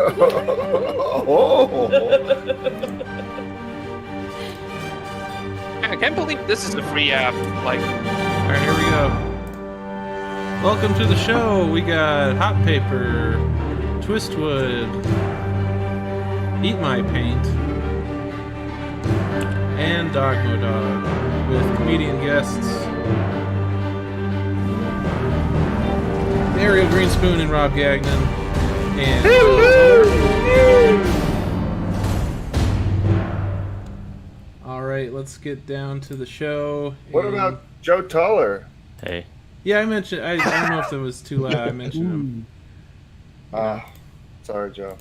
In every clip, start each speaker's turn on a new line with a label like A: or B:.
A: Oh.
B: I can't believe this is a free app. Like,
C: All right, here we go. Welcome to the show. We got Hot Paper, Twistwood, Eat My Paint, and Dogmo Dog with comedian guests Ariel Greenspoon and Rob Gagnon. And all right, let's get down to the show.
A: What about Joe Tuller?
D: Hey.
C: Yeah, I mentioned. I don't know if that was too loud. I mentioned him.
A: Sorry, Joe.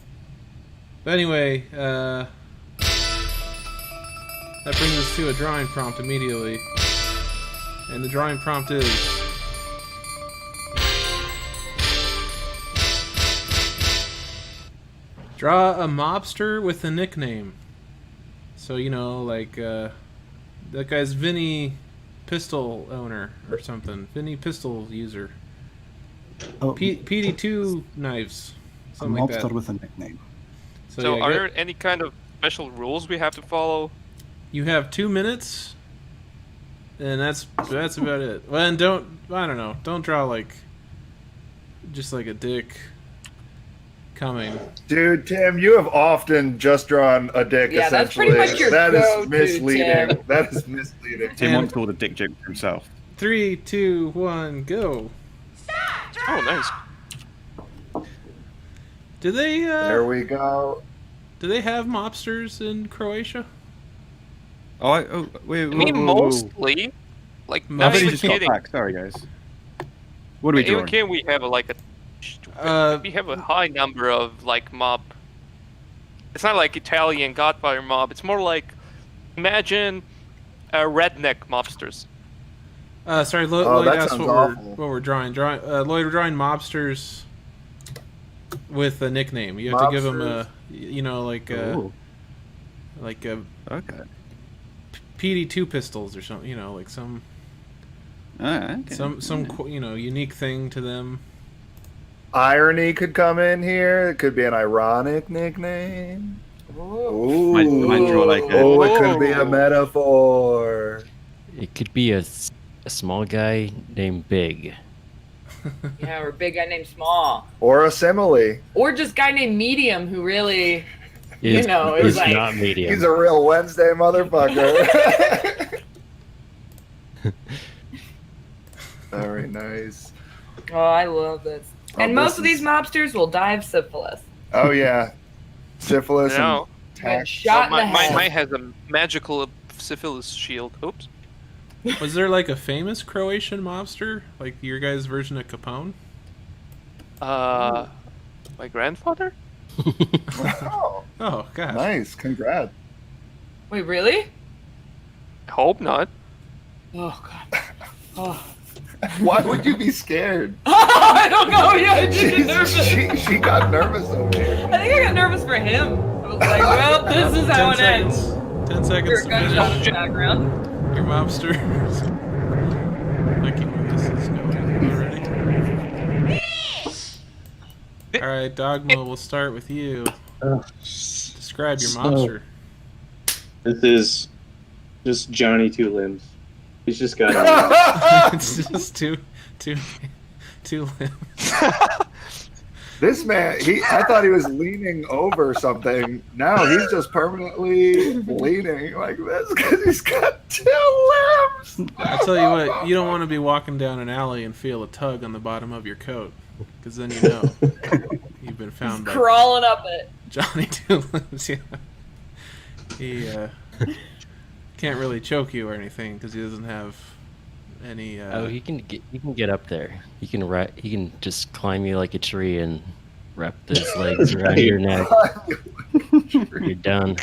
C: But anyway, that brings us to a drawing prompt immediately. And the drawing prompt is... draw a mobster with a nickname. So, you know, like, that guy's Vinny Pistol owner or something. Vinny Pistol user.
E: Oh,
C: PD2 knives.
E: a
C: Something like
E: mobster
C: that.
E: with a nickname.
B: so
C: yeah,
B: are there any kind of special rules we have to follow?
C: You have 2 minutes, and that's about it. Well, and don't draw like just like a dick coming.
A: Dude, Tim, you have often just drawn a dick,
F: Yeah, that's
A: essentially.
F: pretty much your
A: That
F: go-to,
A: is misleading.
F: Tim.
A: That is misleading.
D: Tim
C: And-
D: once called a dick joke for himself.
C: 3, 2, 1, go.
B: Oh, nice.
C: Do they
A: There we go.
C: do they have mobsters in Croatia?
D: Wait,
B: I mean, mostly. Like,
C: I
D: I
B: not
D: think he
B: even
D: just got
B: kidding.
D: back. Sorry, guys. What are we
B: Even
D: doing?
B: can we have we have a high number of like mob. It's not like Italian Godfather mob. It's more like, imagine redneck mobsters.
C: Sorry,
A: Oh,
C: Lloyd
A: that
C: asked
A: sounds
C: what
A: awful.
C: we're drawing. Lloyd, we're drawing mobsters with a nickname. You have to give them a, you know, like
D: Ooh,
C: like a
D: okay.
C: PD2 pistols or something. You know, like some
D: Okay.
C: you know, unique thing to them.
A: Irony could come in here. It could be an ironic nickname. Ooh.
D: Might draw like a-
A: Oh, it could be a metaphor.
G: It could be a small guy named Big.
F: Yeah, or a big guy named Small.
A: Or a simile.
F: Or just guy named Medium who really,
G: Is,
F: know,
G: is
F: it's like-
G: not medium.
A: He's a real Wednesday motherfucker. Very nice.
F: oh, I love this.
A: Oh,
F: And most
A: this
F: of these
A: is-
F: mobsters will die of syphilis.
A: Oh, yeah. Syphilis
B: No.
A: and
F: Been
A: tax.
F: shot in the head.
B: Mine has a magical syphilis shield. Oops.
C: Was there like a famous Croatian mobster, like your guys' version of Capone?
B: My grandfather?
A: Oh,
C: Oh gosh.
A: nice. Congrats.
F: Wait, really?
B: I hope not.
F: Oh, God. Oh.
A: Why would you be scared?
F: I don't know. Yeah, I did get nervous.
A: She got nervous over here.
F: I think I got nervous for him. I was like, well, this is how
C: 10
F: it ends.
C: seconds. 10 seconds
F: Your
C: to
F: gunshot
C: finish
F: in the background.
C: your mobster. I keep where this is going already. All right, Dogma. We'll start with you. Describe your
H: So-
C: mobster.
H: This is just Johnny Two Limbs. He's just got
C: It's just two limbs.
A: This man, I thought he was leaning over something. Now he's just permanently leaning like this because he's got 2 limbs.
C: I tell you what, you don't want to be walking down an alley and feel a tug on the bottom of your coat, because then you know you've been found by
F: Crawling up it.
C: Johnny Two Limbs. Yeah, he can't really choke you or anything because he doesn't have any.
G: He can get up there. He can just climb you like a tree and wrap his legs around your neck. You're done.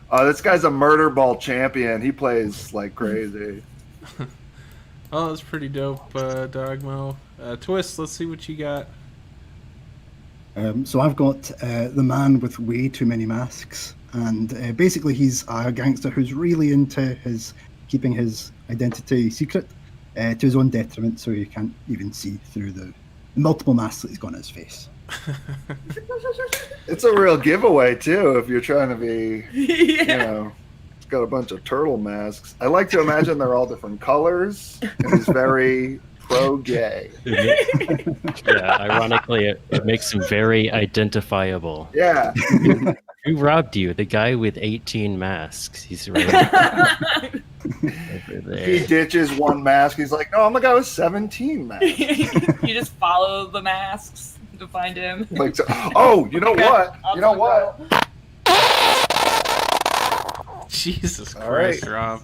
A: Oh, this guy's a murder ball champion. He plays like crazy.
C: Oh, that's pretty dope, Dogmo. Twist, let's see what you got.
E: So I've got the man with way too many masks, and basically he's a gangster who's really into keeping his identity secret to his own detriment, so you can't even see through the multiple masks that he's got on his face.
A: It's a real giveaway too if you're trying to be,
F: Yeah.
A: you know, it's got a bunch of turtle masks. I like to imagine they're all different colors, and he's very pro-gay.
G: Yeah, ironically, it makes him very identifiable.
A: Yeah.
G: Who robbed you? The guy with 18 masks. He's right over there.
A: He ditches one mask. He's like, no, I'm the guy with 17 masks.
F: You just follow the masks to find him.
A: Like, oh, you know what? You know what?
C: Jesus
A: All
C: Christ,
A: right.
C: Rob.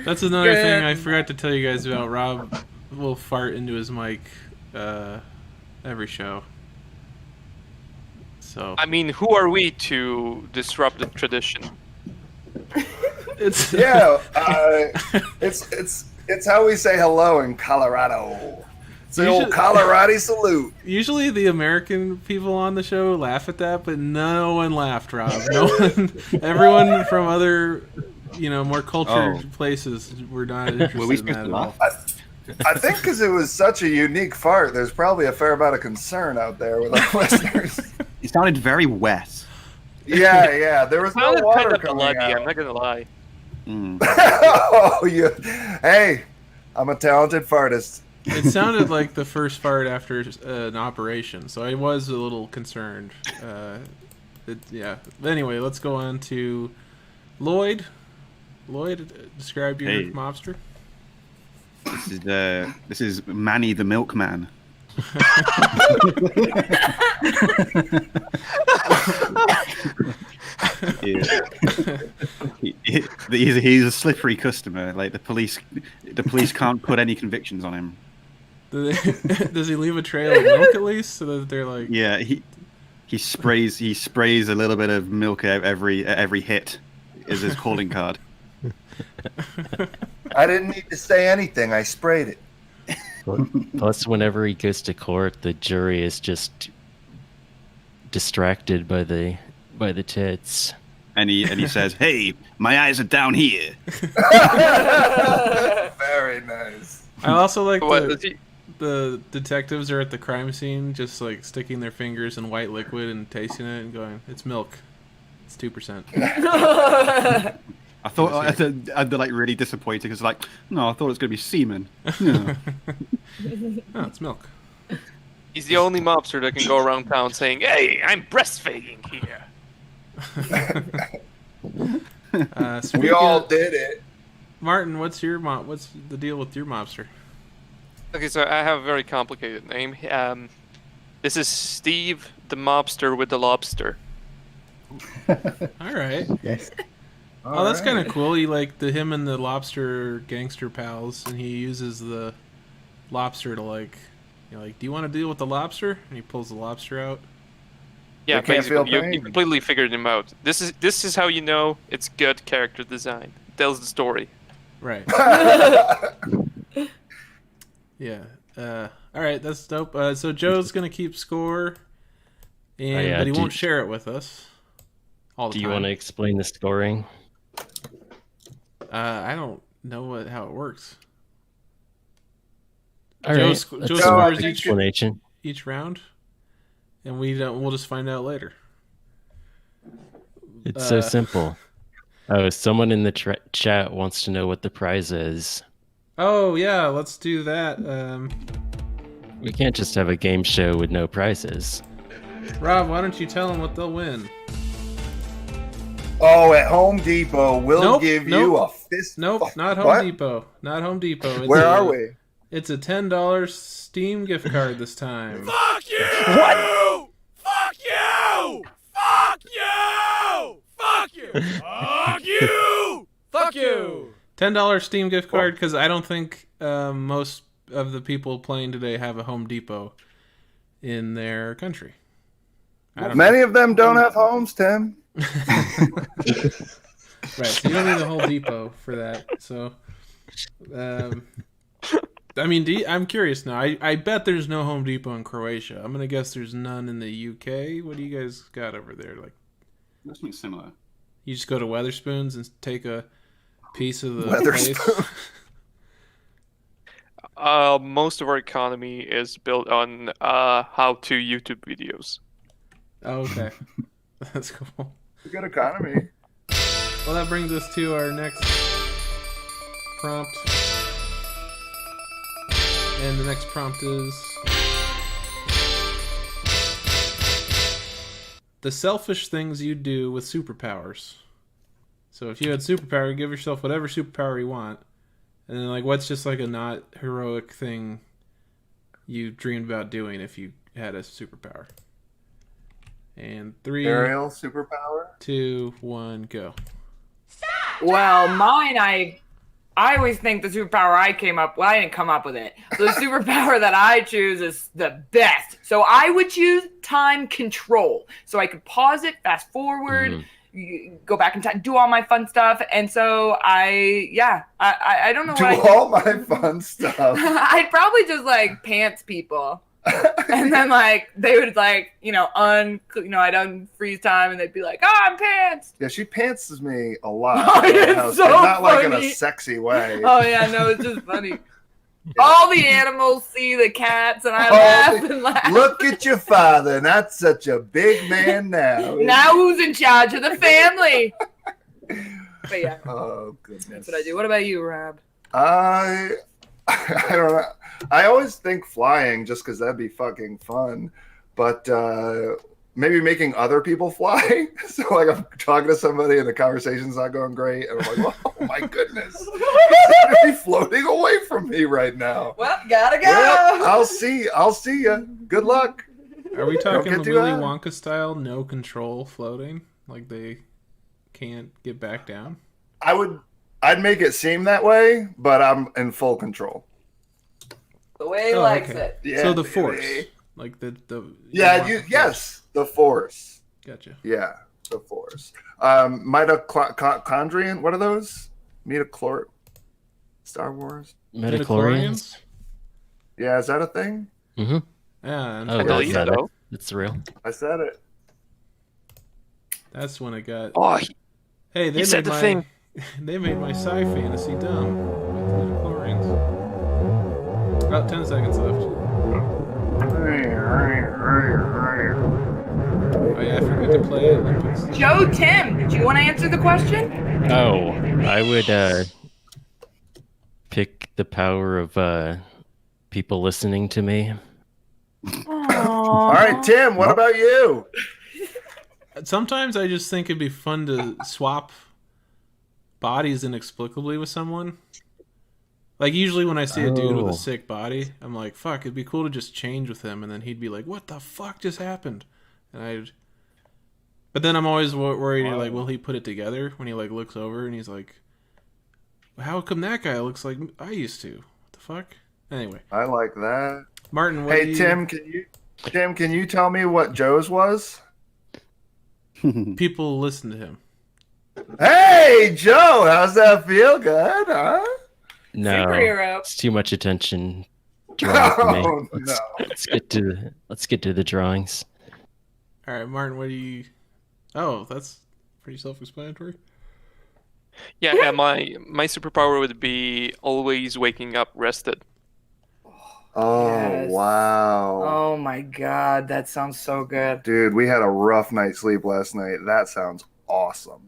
C: That's another thing I forgot to tell you guys about. Rob will fart into his mic every show. So
B: I mean, who are we to disrupt the tradition?
C: it's
A: Yeah, it's how we say hello in Colorado. It's the old Colorado salute.
C: Usually the American people on the show laugh at that, but no one laughed, Rob. No one. Everyone from other, more cultured places were not interested
D: Were we
C: in that
D: supposed
C: at
D: to
C: all.
D: laugh?
A: I think because it was such a unique fart, there's probably a fair amount of concern out there with our listeners.
D: It sounded very wet.
A: Yeah, there was no
B: Sounded
A: water
B: kind of
A: coming
B: bloody, I'm
A: out.
B: not gonna lie.
D: Mm.
A: Oh, hey, I'm a talented fartist.
C: It sounded like the first fart after an operation, so I was a little concerned. Yeah. But anyway, let's go on to Lloyd. Lloyd, describe your
D: Hey.
C: mobster.
D: This is Manny the Milkman. He's a slippery customer. Like the police can't put any convictions on him.
C: Does he leave a trail of milk at least, so that they're like?
D: Yeah, he sprays a little bit of milk at every hit. Is his calling card.
A: I didn't need to say anything. I sprayed it.
G: Plus, whenever he goes to court, the jury is just distracted by the tits.
D: And he says, "Hey, my eyes are down here."
A: Very nice.
C: I also like
B: What does he?
C: the detectives are at the crime scene, just like sticking their fingers in white liquid and tasting it and going, "It's milk. It's 2%."
D: I thought I'd be like really disappointed because like, no, I thought it was gonna be semen. No.
C: Oh, it's milk.
B: He's the only mobster that can go around town saying, "Hey, I'm breastfeeding here."
A: We all did it.
C: Martin, what's the deal with your mobster?
B: Okay, so I have a very complicated name. This is Steve the mobster with the lobster.
C: All right.
E: Yes.
C: Oh, that's kind of cool. You like him and the lobster gangster pals, and he uses the lobster to like, do you want to deal with the lobster? And he pulls the lobster out.
B: Yeah,
A: They can't feel
B: basically, you
A: pain.
B: completely figured him out. This is how you know it's good character design. It tells the story.
C: Right. Yeah. All right, that's dope. So Joe's gonna keep score, and
G: yeah,
C: but he won't share it with us all the
G: Do
C: time.
G: you want to explain the scoring?
C: I don't know how it works.
G: All
C: Joe
G: right,
C: Joe
G: let's
C: scores
G: see. Explanation.
C: each round, and we'll just find out later.
G: It's so simple. Oh, someone in the chat wants to know what the prize is.
C: Oh yeah, let's do that.
G: We can't just have a game show with no prizes.
C: Rob, why don't you tell them what they'll win?
A: Oh, at Home Depot, we'll
C: Nope,
A: give
C: nope.
A: you a fist.
C: Nope, not Home
A: What?
C: Depot. Not Home Depot.
A: Where are we?
C: It's a $10 Steam gift card this time.
I: Fuck you! What? Fuck you! Fuck you! Fuck you! Fuck you! Fuck you!
C: $10 Steam gift card because I don't think most of the people playing today have a Home Depot in their country. I don't know.
A: Many of them don't have homes, Tim.
C: Right, so you don't need a whole depot for that. So, I mean, I'm curious now. I bet there's no Home Depot in Croatia. I'm gonna guess there's none in the UK. What do you guys got over there? Like,
D: That's something similar.
C: you just go to Weatherspoons and take a piece of the place?
A: Weatherspoon.
B: Most of our economy is built on how-to YouTube videos.
C: Oh, okay. That's cool.
A: A good economy.
C: Well, that brings us to our next prompt. And the next prompt is... the selfish things you do with superpowers. So if you had superpower, give yourself whatever superpower you want. And then, like, what's just like a not heroic thing you dreamed about doing if you had a superpower? And 3,
A: Aerial superpower.
C: 2, 1, go.
F: Well, mine, I always think the superpower I came up. Well, I didn't come up with it. The superpower that I choose is the best. So I would choose time control. So I could pause it, fast forward, go back in time, do all my fun stuff. And so I don't know.
A: Do
F: what
A: all my fun stuff.
F: I'd probably just like pants people. And then like they would like I'd unfreeze time and they'd be like, oh, I'm pants.
A: Yeah, she pantses me a lot.
F: Oh, it's so
A: not like in a
F: funny.
A: sexy way.
F: Oh yeah, no, it's just funny. All the animals see the cats and I laugh and laugh.
A: Look at your father, not such a big man now.
F: Now who's in charge of the family? But yeah.
A: Oh goodness.
F: That's what I do. What about you, Rob?
A: I don't know. I always think flying just because that'd be fucking fun. But maybe making other people fly. So like I'm talking to somebody and the conversation's not going great. And I'm like, oh my goodness. He's be floating away from me right now.
F: Well, gotta go.
A: Well, I'll see you. Good luck.
C: Are we talking
A: get
C: the
A: too
C: Willy
A: high.
C: Wonka style, no control floating? Like they can't get back down?
A: I'd make it seem that way, but I'm in full control.
F: The way he likes it.
A: Yeah,
C: so the force.
A: baby.
C: Like the
A: yes, the force.
C: Gotcha.
A: Yeah, the force. Mitochondrion, what are those? Metachlor Star Wars?
G: Metachlorians?
A: Yeah, is that a thing?
G: Mm-hmm.
C: Yeah,
G: Oh,
B: believe
G: that's,
B: so.
G: that's real.
A: I said it.
C: that's when it got.
B: Oh,
C: Hey, they
B: you said
C: made
B: the thing.
C: They made my sci fantasy dumb with midichlorians. About 10 seconds left. Oh yeah, I forgot to play Olympics.
F: Joe Tim, did you want to answer the question?
G: Oh, I would pick the power of people listening to me.
A: All right, Tim, what about you?
C: Sometimes I just think it'd be fun to swap bodies inexplicably with someone. Like, usually when I see a dude with a sick body, I'm like, fuck, it'd be cool to just change with him, and then he'd be like, what the fuck just happened? And but then I'm always worried, like, will he put it together when he, like, looks over and he's like, how come that guy looks like I used to? What the fuck? Anyway.
A: I like that.
C: Martin, what
A: Hey, Tim, can you tell me what Joe's was?
C: People listen to him.
A: Hey, Joe, how's that feel? Good, huh?
G: No,
F: Superhero.
G: it's too much attention drawn for me.
A: Oh,
G: Let's get to the drawings.
C: All right, Martin, what do you... Oh, that's pretty self-explanatory.
B: Yeah, my superpower would be always waking up rested.
A: Oh,
F: Yes.
A: wow.
F: Oh my god, that sounds so good.
A: Dude, we had a rough night's sleep last night. That sounds awesome.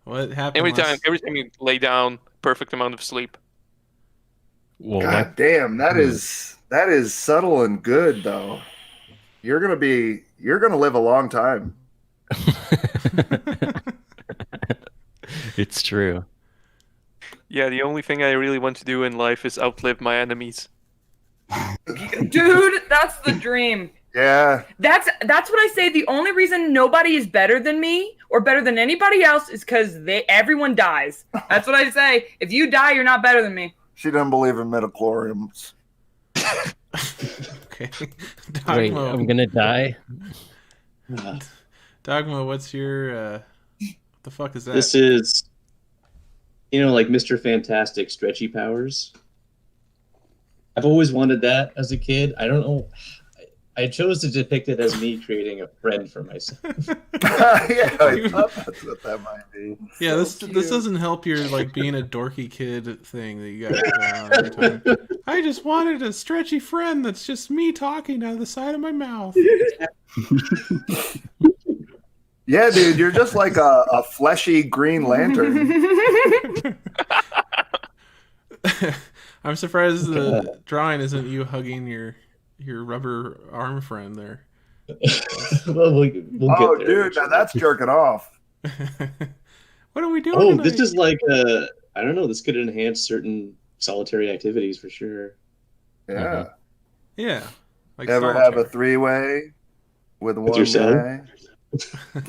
C: What happened
B: Every
C: last...
B: time you lay down, perfect amount of sleep.
G: Well,
A: God damn, that is subtle and good though. You're gonna live a long time.
G: it's true.
B: Yeah, the only thing I really want to do in life is outlive my enemies.
F: Dude, that's the dream.
A: Yeah.
F: That's what I say. The only reason nobody is better than me or better than anybody else is because everyone dies. That's what I say. If you die, you're not better than me.
A: She doesn't believe in midichlorians.
C: Okay.
G: Wait,
C: Dogma,
G: I'm gonna die.
C: Dogma, what's your... what the fuck is that?
H: This is, like Mr. Fantastic stretchy powers. I've always wanted that as a kid. I don't know. I chose to depict it as me creating a friend for myself.
A: Yeah, I thought that's what that might be.
C: Yeah,
F: So
C: this
F: cute.
C: doesn't help your like being a dorky kid thing that you got going on every time. I just wanted a stretchy friend that's just me talking out of the side of my mouth.
A: Yeah, dude, you're just like a fleshy Green Lantern.
C: I'm surprised the drawing isn't you hugging your rubber arm friend there.
H: Well, we'll
A: Oh,
H: get there.
A: dude, now that's jerking off.
C: What are we doing?
H: Oh,
C: tonight?
H: this is like I don't know. This could enhance certain solitary activities for sure.
A: Yeah.
C: Yeah. Like
A: Ever
C: solitaire.
A: have a three-way with one
H: yourself?
A: guy?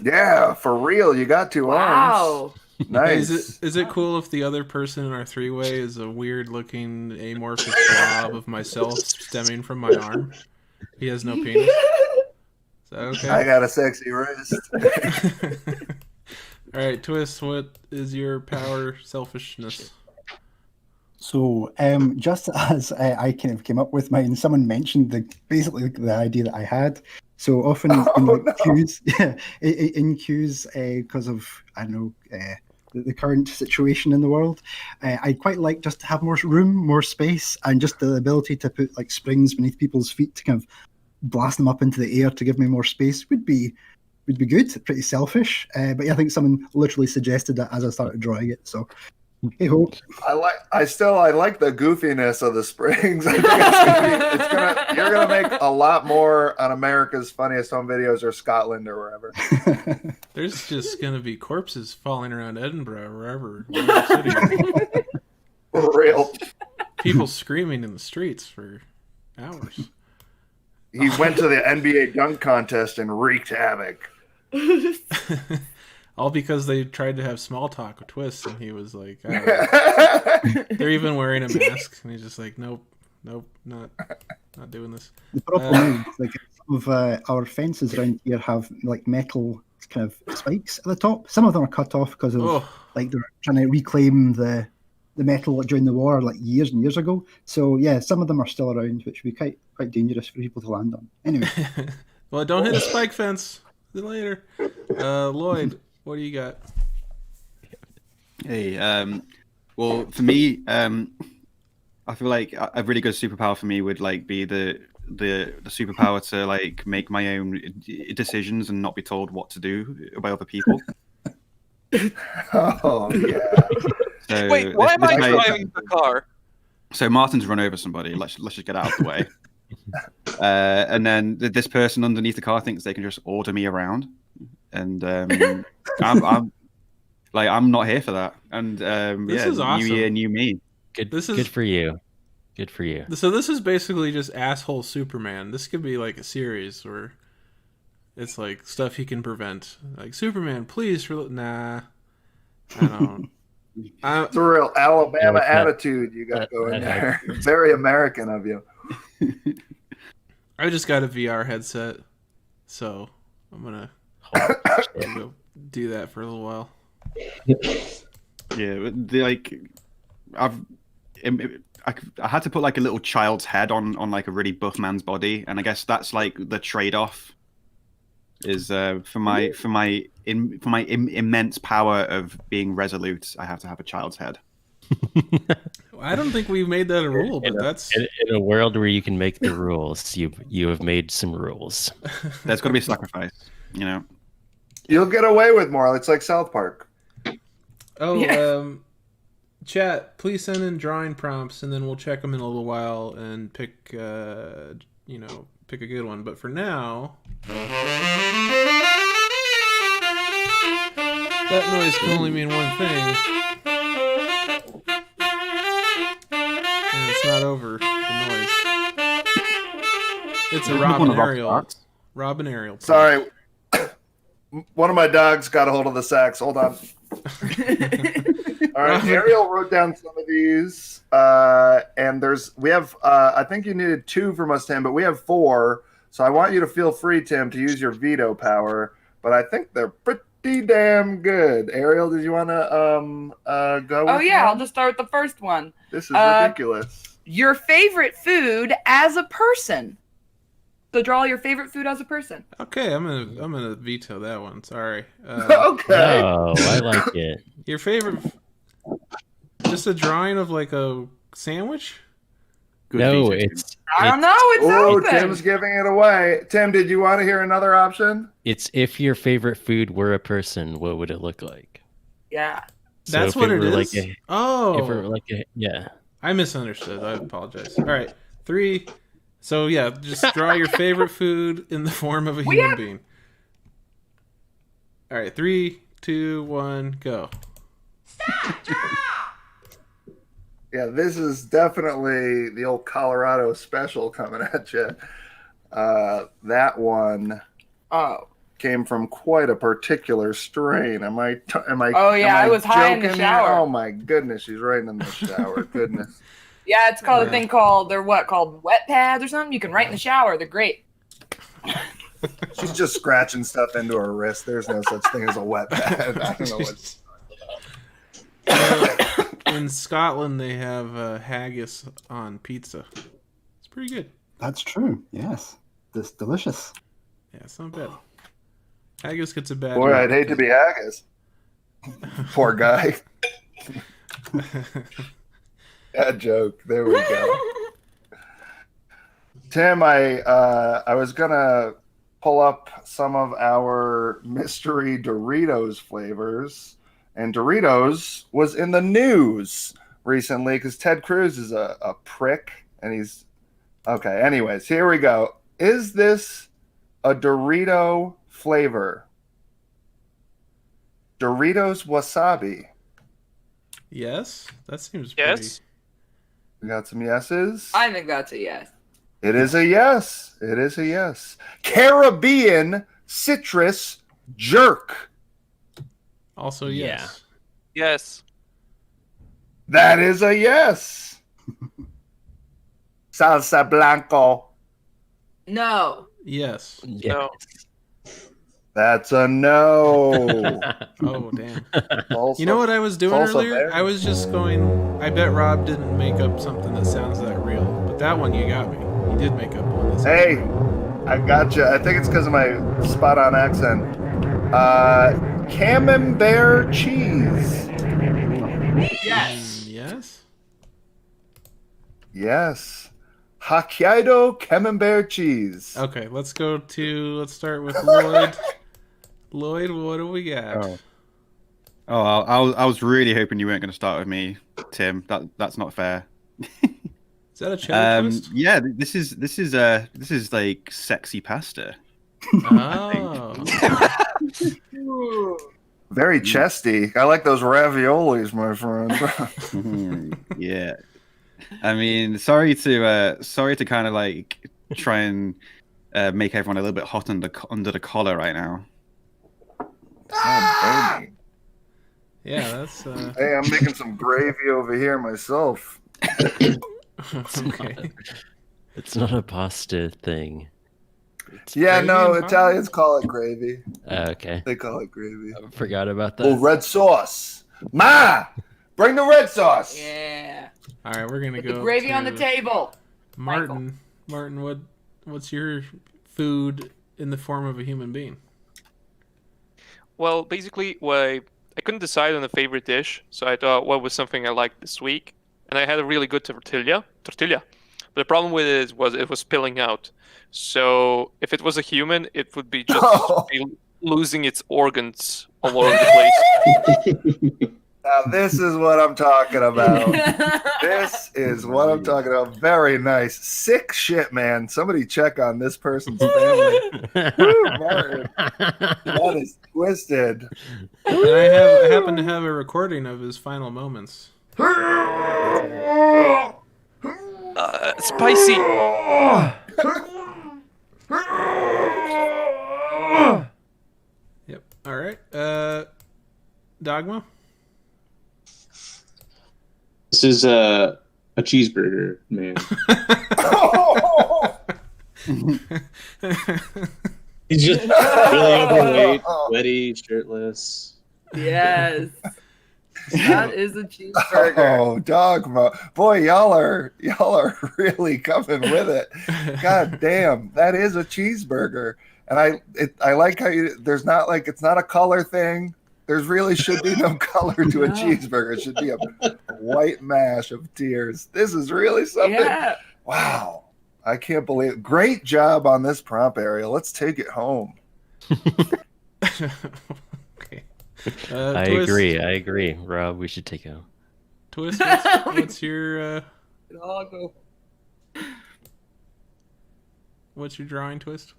A: Yeah, for real. You got two arms.
F: Wow.
A: Nice.
C: Is it cool if the other person in our three-way is a weird-looking amorphous blob of myself stemming from my arm? He has no penis. Is that okay?
A: I got a sexy wrist.
C: All right, Twist. What is your power selfishness?
E: So, just as I kind of came up with mine, someone mentioned basically the idea that I had. So often in like, queues, in queues, because of I don't know the current situation in the world, I quite like just to have more room, more space, and just the ability to put like springs beneath people's feet to kind of blast them up into the air to give me more space would be good. Pretty selfish, but yeah, I think someone literally suggested that as I started drawing it. So. Hey ho.
A: I like the goofiness of the springs. I think you're gonna make a lot more on America's Funniest Home Videos or Scotland or wherever.
C: There's just gonna be corpses falling around Edinburgh, wherever city.
A: For real.
C: People screaming in the streets for hours.
A: He went to the NBA dunk contest and wreaked havoc.
C: All because they tried to have small talk with Twist, and he was like, they're even wearing a mask, and he's just like, nope, not doing this.
E: The problem is, like, some of our fences around here have like metal kind of spikes at the top. Some of them are cut off because of like they're trying to reclaim the metal during the war, like years and years ago. So yeah, some of them are still around, which would be quite dangerous for people to land on. Anyway,
C: well, don't hit a spike fence. See you later, Lloyd. What do you got?
D: Hey, well, for me, I feel like a really good superpower for me would like be the superpower to like make my own decisions and not be told what to do by other people.
A: Oh yeah.
D: So
B: Wait, why am I driving the car?
D: So Martin's run over somebody. Let's just get out of the way. And then this person underneath the car thinks they can just order me around, and I'm not here for that. And
C: This is awesome.
D: New year, new me.
G: Good for you. Good for you.
C: So this is basically just asshole Superman. This could be like a series where it's like stuff he can prevent. Like Superman, please nah. I don't.
A: It's a real Alabama attitude you got going there. Very American of you.
C: I just got a VR headset, so I'm gonna go do that for a little while.
D: Yeah, I had to put like a little child's head on like a really buff man's body, and I guess that's like the trade-off is for my immense power of being resolute, I have to have a child's head.
C: I don't think we've made that a rule, but that's
G: in a world where you can make the rules. You have made some rules.
D: There's got to be a sacrifice, you know.
A: You'll get away with more. It's like South Park.
C: Chat, please send in drawing prompts, and then we'll check them in a little while and pick a good one. But for now, that noise can only mean one thing. And it's not over the noise. It's a Robin Ariel. Robin Ariel.
A: Sorry. One of my dogs got a hold of the sax. Hold on. All right, Ariel wrote down some of these, and we have. I think you needed 2 from us, Tim, but we have 4. So I want you to feel free, Tim, to use your veto power. But I think they're pretty damn good. Ariel, did you want to go?
F: Oh
A: with
F: yeah,
A: one?
F: I'll just start with the first one.
A: This is ridiculous.
F: Your favorite food as a person. So draw your favorite food as a person.
C: Okay, I'm gonna veto that one. Sorry.
A: Okay.
G: Oh, I like it.
C: Your favorite? Just a drawing of like a sandwich?
D: Good
G: No,
D: veto.
G: it's
F: I don't know. It's
A: Oh,
F: open.
A: Tim's giving it away. Tim, did you want to hear another option?
G: it's if your favorite food were a person, what would it look like?
F: Yeah.
G: So
C: That's
G: if
C: what it
G: were
C: is.
G: Like
C: Oh,
G: if it were like a yeah.
C: I misunderstood. I apologize. All right, 3. So yeah, just draw your favorite food in the form of a human being. All right, 3, 2, 1, go.
A: Yeah, this is definitely the old Colorado special coming at you. That one came from quite a particular strain. Am I?
F: Oh, yeah, I was high in the
A: joking
F: shower.
A: here? Oh my goodness, she's right in the shower. Goodness.
F: Yeah, it's called a thing called called wet pads or something. You can write in the shower. They're great.
A: She's just scratching stuff into her wrist. There's no such thing as a wet pad. I don't know what.
C: In Scotland, they have haggis on pizza. It's pretty good.
E: That's true. Yes, this delicious.
C: Yeah, it's not bad. Haggis gets a bad.
A: Boy,
C: rap
A: I'd hate to be haggis. Poor guy. Bad joke. There we go. Tim, I was gonna pull up some of our mystery Doritos flavors, and Doritos was in the news recently because Ted Cruz is a prick, and he's okay. Anyways, here we go. Is this a Dorito flavor? Doritos wasabi.
C: Yes, that seems pretty.
B: Yes.
A: We got some yeses.
F: I think that's a yes.
A: It is a yes. It is a yes. Caribbean citrus jerk.
C: Also, yes.
B: Yes.
A: That is a yes. Salsa blanco.
F: No.
C: Yes.
G: Yeah.
B: No.
A: That's a no.
C: Oh, damn.
A: Salsa-
C: You know what I was doing
A: salsa
C: earlier?
A: verde.
C: I was just going, I bet Rob didn't make up something that sounds that real. But that one, you got me. You did make up one. That sounds
A: Hey,
C: real.
A: I got you. I think it's because of my spot-on accent. Camembert cheese.
F: Yes.
C: Yes?
A: Yes. Hokkaido camembert cheese.
C: Okay, let's start with Lloyd. Lloyd, what do we got?
D: I was really hoping you weren't going to start with me, Tim. That's not fair.
C: Is that a cherry twist?
D: Yeah, this is like sexy pasta.
C: Oh.
A: Very chesty. I like those raviolis, my friend.
D: Yeah. I mean, sorry to kind of like try and make everyone a little bit hot under the collar right now.
A: Oh, baby.
C: Yeah, that's
A: Hey, I'm making some gravy over here myself.
C: okay.
G: It's not a pasta thing.
A: Yeah,
C: gravy
A: no,
C: and
A: Italians call it gravy.
G: Okay.
A: They call it gravy.
G: I forgot about that.
A: Oh, red sauce. Ma, bring the red sauce.
F: Yeah.
C: All right, we're gonna
F: Put
C: go
F: the gravy on the
C: to
F: table.
C: Martin. Martin, what's your food in the form of a human being?
B: Well, basically, I couldn't decide on a favorite dish, so I thought what was something I liked this week, and I had a really good tortilla. But the problem with it was spilling out. So if it was a human, it would be just be losing its organs all over the place.
A: Now, this is what I'm talking about. This is what I'm talking about. Very nice. Sick shit, man. Somebody check on this person's family. Woo, Martin. That is twisted.
C: And I happen to have a recording of his final moments.
B: Spicy.
C: Yep. All right. Dogma.
H: This is a cheeseburger, man. He's just really overweight, sweaty, shirtless.
F: Yes. That is a cheeseburger.
A: Oh, Dogma. Boy, y'all are really coming with it. God damn, that is a cheeseburger. And I like how there's not like, it's not a color thing. There's really should be no color to a cheeseburger. It should be a white mash of tears. This is really something.
F: Yeah.
A: Wow. I can't believe it. Great job on this prompt, Ariel. Let's take it home.
C: Okay.
G: I agree. Rob, we should take out.
C: Twist, what's your what's your drawing, Twist?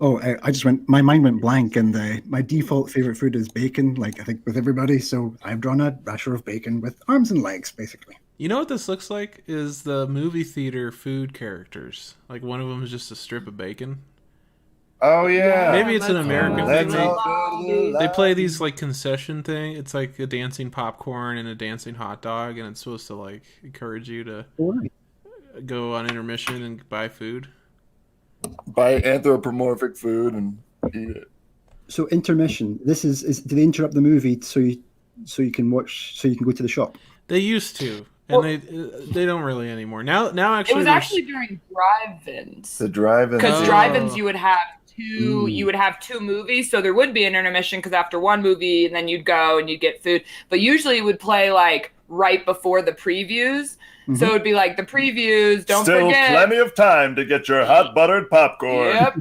E: Oh, I just went. My mind went blank, and my default favorite food is bacon. Like I think with everybody, so I've drawn a rasher of bacon with arms and legs, basically.
C: You know what this looks like? Is the movie theater food characters. Like one of them is just a strip of bacon.
A: Oh yeah.
C: Maybe it's an American thing. They play
A: play
C: these like concession thing. It's like a dancing popcorn and a dancing hot dog, and it's supposed to like encourage you to go on intermission and buy food.
A: Buy anthropomorphic food and eat it.
E: So intermission. This is do they interrupt the movie so you can watch, so you can go to the shop?
C: They used to, and they don't really anymore. Now actually,
F: It was actually during drive-ins.
A: The drive-in.
F: Because drive-ins, you would have two movies, so there would be an intermission because after one movie, and then you'd go and you'd get food. But usually it would play like right before the previews. Mm-hmm. So it would be like the previews, don't
A: Still
F: forget.
A: Still plenty of time to get your hot buttered popcorn.
F: Yep.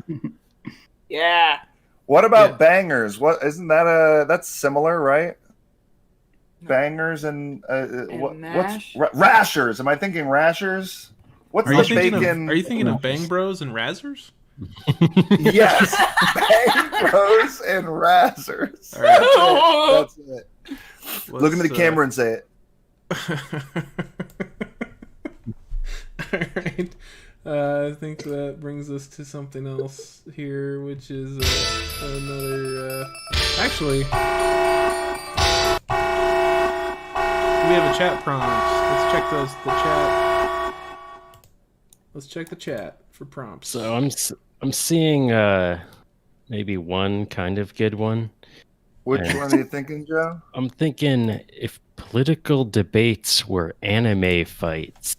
F: Yeah.
A: What about bangers? What isn't that that's similar, right? Bangers and what's rashers? Am I thinking rashers? What's the bacon?
C: Are you thinking of Bang Bros and Razzers?
A: Yes, Bang Bros and Razzers.
C: All right.
A: That's it. Look into the camera and say it.
C: Alright, I think that brings us to something else here, which is another. Actually, we have a chat prompt. Let's check the chat. Let's check the chat for prompts.
G: So I'm seeing maybe one kind of good one.
A: Which one are you thinking, Joe?
G: I'm thinking if political debates were anime fights.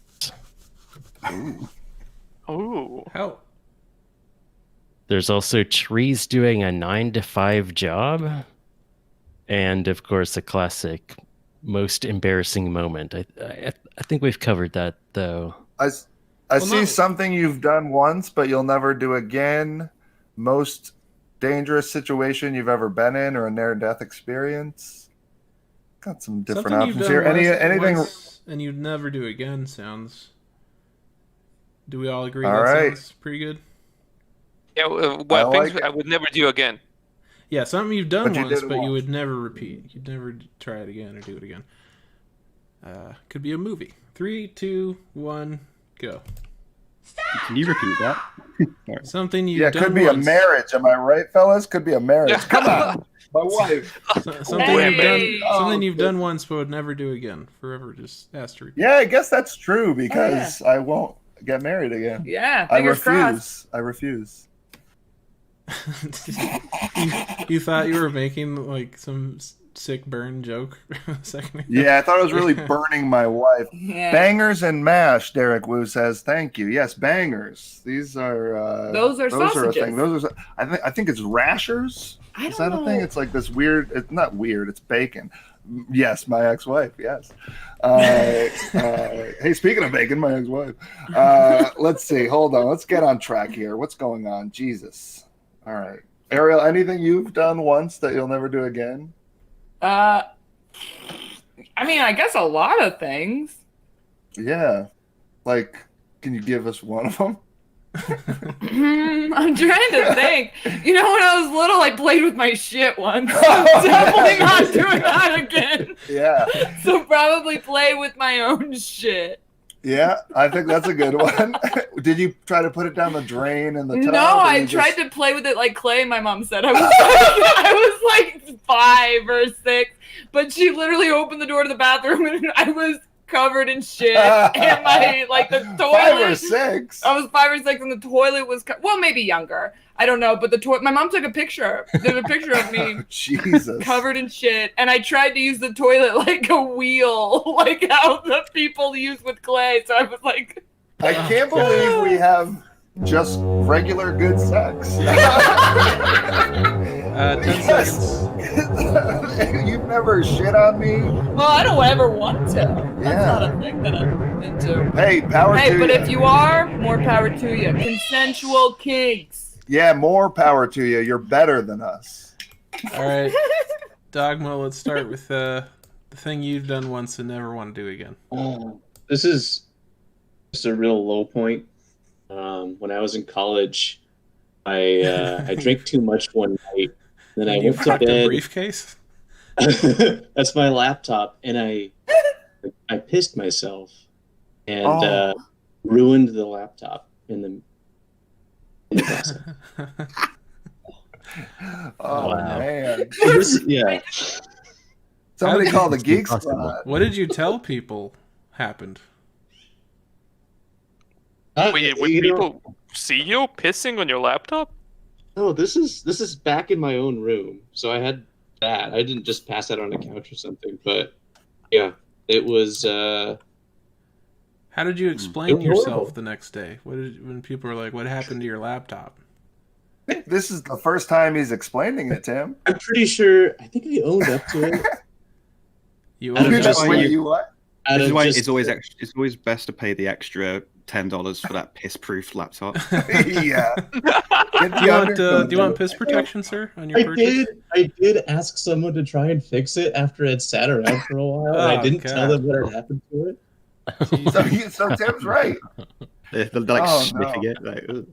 B: Ooh.
C: How?
G: There's also trees doing a 9-to-5 job, and of course a classic most embarrassing moment. I think we've covered that though.
A: I see something you've done once, but you'll never do again. Most dangerous situation you've ever been in, or a near-death experience. Got some different options here. Anything?
C: Once, and you'd never do again sounds. Do we all agree
A: all
C: that
A: right.
C: sounds pretty good?
B: Yeah, things I would never do again.
C: Yeah, something you've done once, but you would never repeat. You'd never try it again or do it again. Could be a movie. 3, 2, 1, go.
D: Can you repeat that?
C: Something you've done
A: could be
C: once.
A: a marriage. Am I right, fellas? Could be a marriage. Come on, my wife.
C: Something you've done once, but would never do again. Forever, just asked to repeat.
A: Yeah, I guess that's true because I won't get married again.
F: Yeah,
A: I
F: fingers crossed.
A: I refuse.
C: You thought you were making like some sick burn joke a second ago?
A: Yeah, I thought I was really burning my wife.
F: Yeah.
A: Bangers and mash, Derek Wu says. Thank you. Yes, bangers. These are
F: those are sausages.
A: a thing. Those are. I think it's rashers. Is that a thing? It's like this weird. It's not weird. It's bacon. Yes, my ex-wife. Yes. Hey, speaking of bacon, my ex-wife. Let's see. Hold on. Let's get on track here. What's going on? Jesus. All right, Ariel. Anything you've done once that you'll never do again?
F: I mean, I guess a lot of things.
A: Yeah. Like, can you give us one of them?
F: I'm trying to think. You know, when I was little, I played with my shit once. I'm definitely not doing that again.
A: Yeah.
F: So probably play with my own shit.
A: Yeah, I think that's a good one. Did you try to put it down the drain in the tub?
F: No, I tried to play with it like clay, my mom said. I was like 5 or 6, but she literally opened the door to the bathroom and I was covered in shit, and my the toilet.
A: 5 or 6.
F: I was 5 or 6, and the toilet was well, maybe younger. I don't know, but my mom took a picture. There's a picture of me
A: Jesus.
F: covered in shit, and I tried to use the toilet like a wheel, like how the people use with clay. So I was like,
A: I can't believe we have just regular good sex.
C: 10 seconds.
A: You've never shit on me?
F: well, I don't ever want to. That's
A: Yeah.
F: not a thing that I'm into.
A: Hey, power to
F: Hey, but
A: you.
F: if you are, more power to you. Consensual kinks.
A: Yeah, more power to you. You're better than us.
C: All right, Dogma. Let's start with the thing you've done once and never want to do again.
H: This is just a real low point. When I was in college, I drank too much one night. Then I
C: You
H: went to
C: fucked a
H: bed.
C: briefcase.
H: That's my laptop, and I pissed myself and ruined the laptop in the process.
A: Oh,
G: Wow.
A: man.
H: Yeah.
A: Somebody call the Geek
G: Impossible.
A: Squad.
C: What did you tell people happened?
B: Wait, would people see you pissing on your laptop?
H: No, this is back in my own room. So I had that. I didn't just pass out on a couch or something, but yeah, it was
C: How did you explain
H: was
C: yourself
H: horrible.
C: the next day? When people were like, "What happened to your laptop?"
A: This is the first time he's explaining it, Tim.
H: I'm pretty sure I think I owned up to it.
C: You
H: I don't
C: owned
H: know.
C: up
H: Just
C: to
A: Wait,
C: it.
A: you what?
H: Out
D: This is
H: of
D: why
H: just-
D: it's always best to pay the extra $10 for that piss-proof laptop.
A: Yeah.
C: Do you want piss protection, sir, on your purchase?
H: I did ask someone to try and fix it after it sat around for a while, and I
C: Oh,
H: didn't
C: God.
H: tell them what had happened to it.
A: So Tim's right.
D: They're like
A: Oh,
D: sniffing
A: no.
D: it. Like, ugh.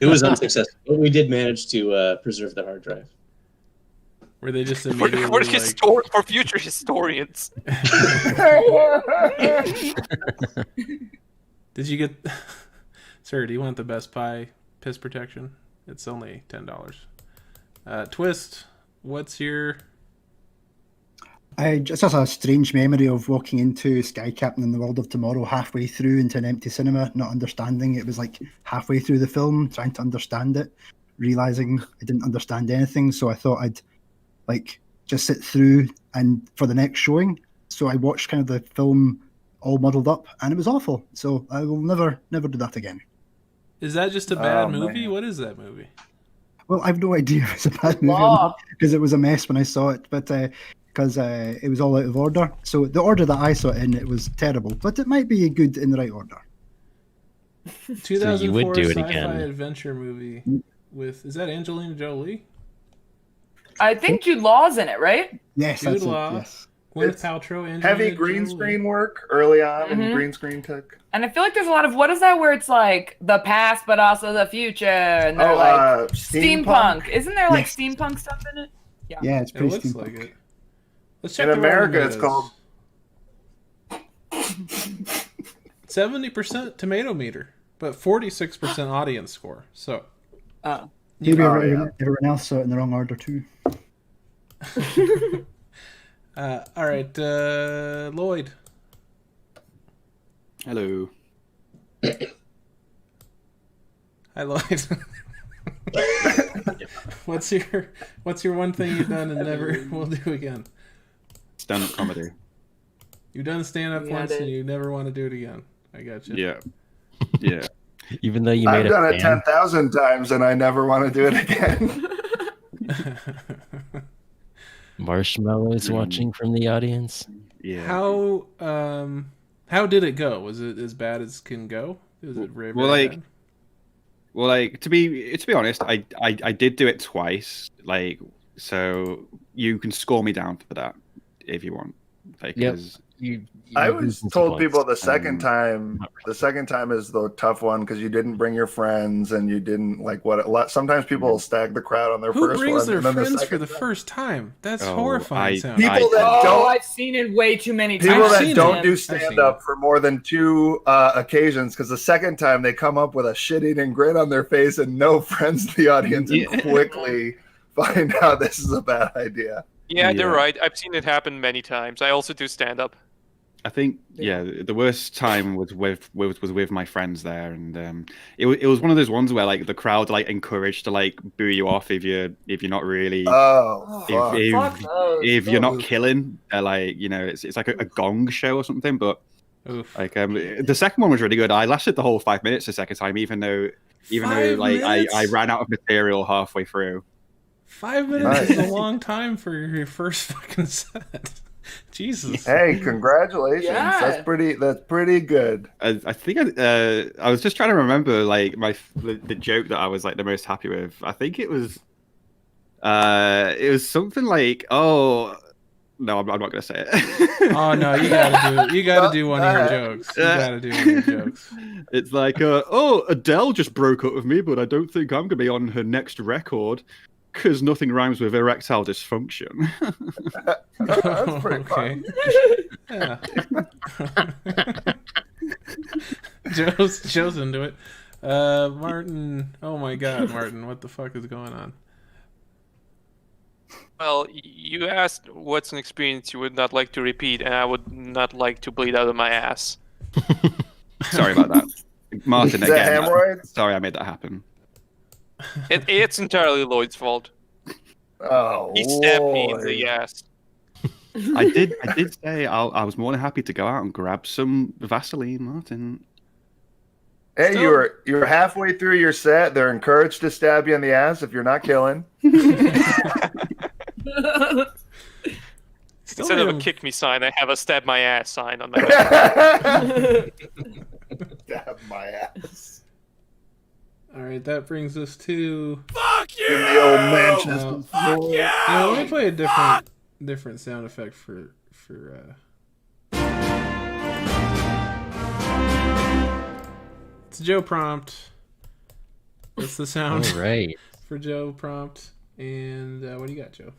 H: It was unsuccessful, but we did manage to preserve the hard drive.
C: Were they just
B: For,
C: immediately
B: for,
C: like,
B: for future historians.
C: Did you get, sir? Do you want the Best Buy piss protection? It's only $10. Twist, what's your?
E: I just has a strange memory of walking into Sky Captain in the World of Tomorrow halfway through into an empty cinema, not understanding it was like halfway through the film, trying to understand it, realizing I didn't understand anything. So I thought I'd like just sit through and for the next showing. So I watched kind of the film all muddled up, and it was awful. So I will never do that again.
C: Is that just a bad
A: Oh,
C: movie?
A: man.
C: What is that movie?
E: Well, I've no idea if it's a bad movie or not because it was a mess when I saw it, but because it was all out of order. So the order that I saw it in, it was terrible, but it might be good in the right order.
C: 2004
G: you would do it
C: sci-fi
G: again.
C: adventure movie with, is that Angelina Jolie?
F: I think Jude Law's in it, right?
E: Yes,
C: Jude
E: that's it.
C: Law.
E: Yes.
C: Gwyneth
A: It's
C: Paltrow, Angelina
A: Heavy green
C: Jolie.
A: screen work early on when
F: Mhm.
A: green screen took.
F: And I feel like there's a lot of what is that where it's like the past but also the future, and they're like steampunk. Isn't there like
E: Yes.
F: steampunk stuff in it?
E: Yeah, it's
C: It
E: pretty
C: looks
E: steampunk.
C: like it. Let's check
A: In
C: the Rotten
A: America, it's
C: Tomatoes.
A: called
C: 70% tomato meter, but 46% audience score. So
F: Oh.
E: Maybe
A: Oh,
E: everyone else saw it in the wrong order too.
C: all right, Lloyd.
D: hello.
C: Hi, Lloyd. What's your one thing you've done and never will do again?
D: Stand-up comedy.
C: You've done stand up
F: Yeah,
C: once
F: dude.
C: and you never want to do it again. I got you.
D: Yeah. Yeah.
G: Even though you made
A: I've done
G: a
A: it
G: fan?
A: 10,000 times and I never want to do it again.
G: Marshmallows watching from the audience.
D: Yeah.
C: How did it go? Was it as bad as can go? Was it very,
D: Well,
C: very
D: like,
C: bad?
D: Well, like to be honest, I did do it twice. Like, so you can score me down for that if you want. Like,
G: Yep.
D: 'cause-
A: I always told people the second
D: Um,
A: time, the second time is the tough one because you didn't bring your friends and you didn't like what. Sometimes people will stag the crowd on their
C: Who
A: first
C: brings
A: one.
C: their
A: and then
C: friends for
A: second
C: the
A: time-
C: first time? That's
D: Oh,
C: horrifying. sound.
A: People that
F: Oh,
A: don't
F: I've seen it way too many times.
A: People
C: I've
A: that
C: seen
A: don't
C: it.
A: do
C: I've seen
A: stand up for more than 2 occasions because the second time they come up with a shit-eating grin on their face and no friends in the audience and quickly find out this is a bad idea.
B: Yeah, they're
D: Yeah.
B: right. I've seen it happen many times. I also do stand up.
D: I think the worst time was with my friends there, and it was one of those ones where like the crowd like encouraged to like boo you off if you're not really if you're not killing, like it's like a gong show or something. But like the second one was really good. I lasted the whole 5 minutes the second time, even though like I ran out of material halfway through.
C: 5 minutes is a long time for your first fucking set. Jesus.
A: Hey, congratulations.
F: Yeah.
A: That's pretty good.
D: I think I was just trying to remember like the joke that I was like the most happy with. I think it was something like, oh no, I'm not gonna say it.
C: Oh no, you gotta do one of your jokes. You gotta do one of your jokes.
D: It's like oh, Adele just broke up with me, but I don't think I'm gonna be on her next record. Because nothing rhymes with erectile dysfunction.
A: That's pretty fun.
C: Yeah. Joe's into it. Martin, oh my god, Martin, what the fuck is going on?
B: Well, you asked what's an experience you would not like to repeat, and I would not like to bleed out of my ass.
D: Sorry about that. Martin,
A: Is that hemorrhoids?
D: Sorry I made that happen.
B: It's entirely Lloyd's fault.
A: Oh,
B: He stabbed me in the ass.
D: I did say I was more than happy to go out and grab some Vaseline, Martin.
A: Hey, you're halfway through your set. They're encouraged to stab you in the ass if you're not killing.
B: Instead of a kick me sign, I have a stab my ass sign on my head.
A: Stab my ass.
C: All right, that brings us to
I: Fuck you!
A: In the old mansion.
I: Fuck you!
C: let me play a different sound effect for it's Joe prompt. That's the sound.
G: All right.
C: For Joe prompt. And what do you got, Joe?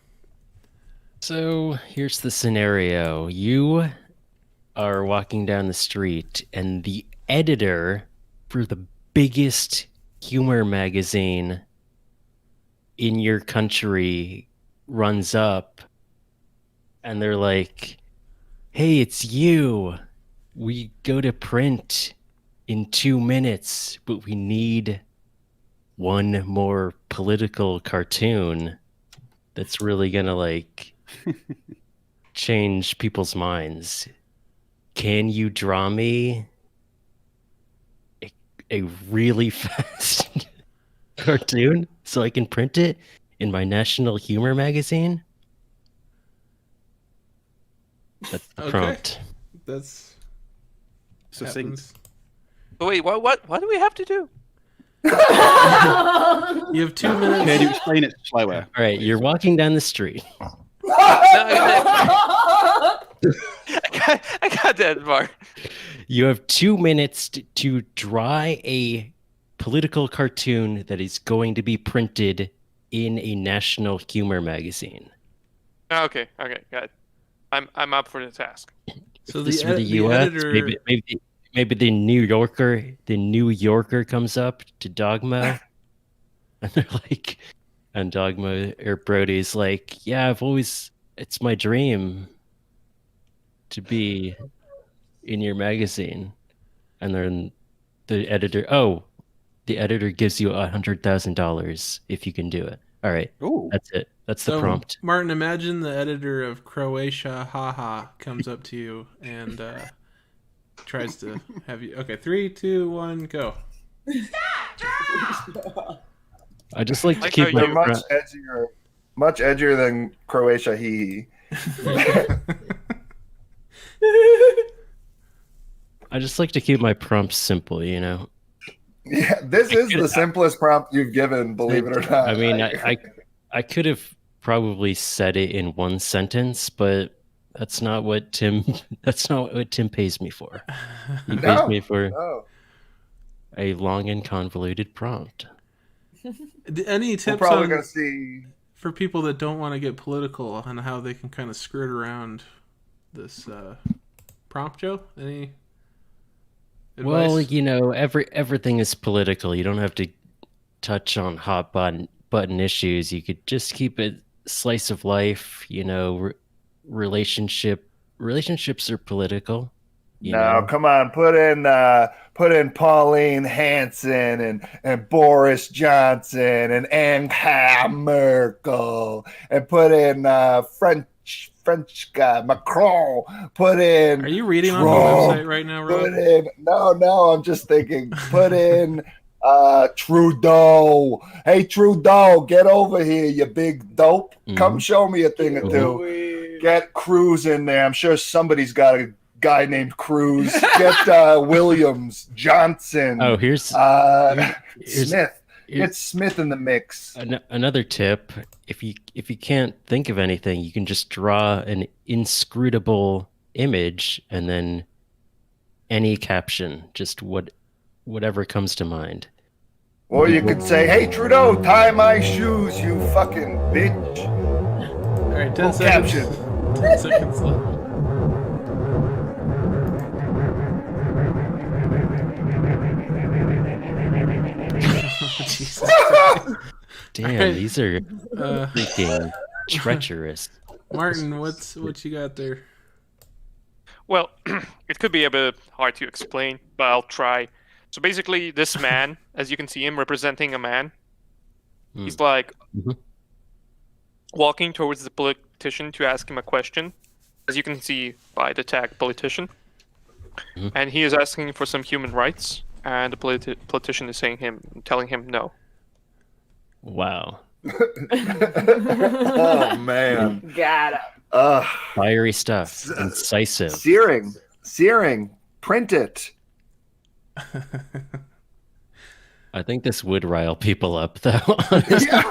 G: So here's the scenario. You are walking down the street, and the editor for the biggest humor magazine in your country runs up, and they're like, "Hey, it's you. We go to print in 2 minutes, but we need one more political cartoon that's really gonna like change people's minds. Can you draw me a really fast cartoon so I can print it in my National Humor magazine?" That's the prompt.
C: That's
D: succinct.
B: Wait, what do we have to do?
C: You have 2 minutes.
D: Can you explain it slower?
G: All right, you're walking down the street.
B: I got that part.
G: You have 2 minutes to draw a political cartoon that is going to be printed in a National Humor magazine.
B: Okay, got it. I'm up for the task.
C: So
G: This for the U.S.
C: editor...
G: Maybe the New Yorker comes up to Dogma, and they're like, and Dogma or Brody's like, "Yeah, it's my dream to be in your magazine," and then the editor gives you $100,000 if you can do it. All right,
D: Ooh.
G: that's it. That's the prompt.
C: Martin, imagine the editor of Croatia, haha, comes up to you and tries to have you. Okay, 3, 2, 1, go.
G: I just like to
B: Like
G: keep
B: how
A: They're
G: my
A: much edgier than Croatia.
G: I just like to keep my prompts simple, you know.
A: Yeah, this is the simplest prompt you've given, believe it or not.
G: I mean, I could have probably said it in one sentence, but that's not what Tim pays me for. He pays me for a long and convoluted prompt.
C: Any tips
A: We're probably gonna see
C: for people that don't want to get political on how they can kind of skirt around this prompt, Joe? Any advice?
G: Well, you know, everything is political. You don't have to touch on hot button issues. You could just keep it slice of life. You know, relationships are political. You
A: No,
G: know?
A: come on, put in Pauline Hanson and Boris Johnson and Angela Merkel and put in French guy Macron. Put in.
C: Are you reading
A: Trump,
C: off the website right now, Rob?
A: Put in. No, I'm just thinking. Put in Trudeau. Hey Trudeau, get over here, you big dope. Come show me a thing or two. Get Cruz in there. I'm sure somebody's got a guy named Cruz. Get Williams, Johnson.
G: Oh, here's
A: Smith. Get Smith in the mix.
G: Another tip: if you can't think of anything, you can just draw an inscrutable image and then any caption, just whatever comes to mind.
A: Or you could say, "Hey Trudeau, tie my shoes, you fucking bitch."
C: All right, 10 seconds.
A: Caption.
C: 10 seconds left. Jesus.
G: Damn, these are freaking treacherous.
C: Martin, what you got there?
B: Well, it could be a bit hard to explain, but I'll try. So basically, this man, as you can see him representing a man, he's like walking towards the politician to ask him a question, as you can see by the tag politician. And he is asking for some human rights, and the politician is telling him no.
G: Wow.
A: Oh man.
F: Got him.
G: Fiery stuff. Incisive.
A: Searing. Print it.
G: I think this would rile people up, though.
A: Yeah,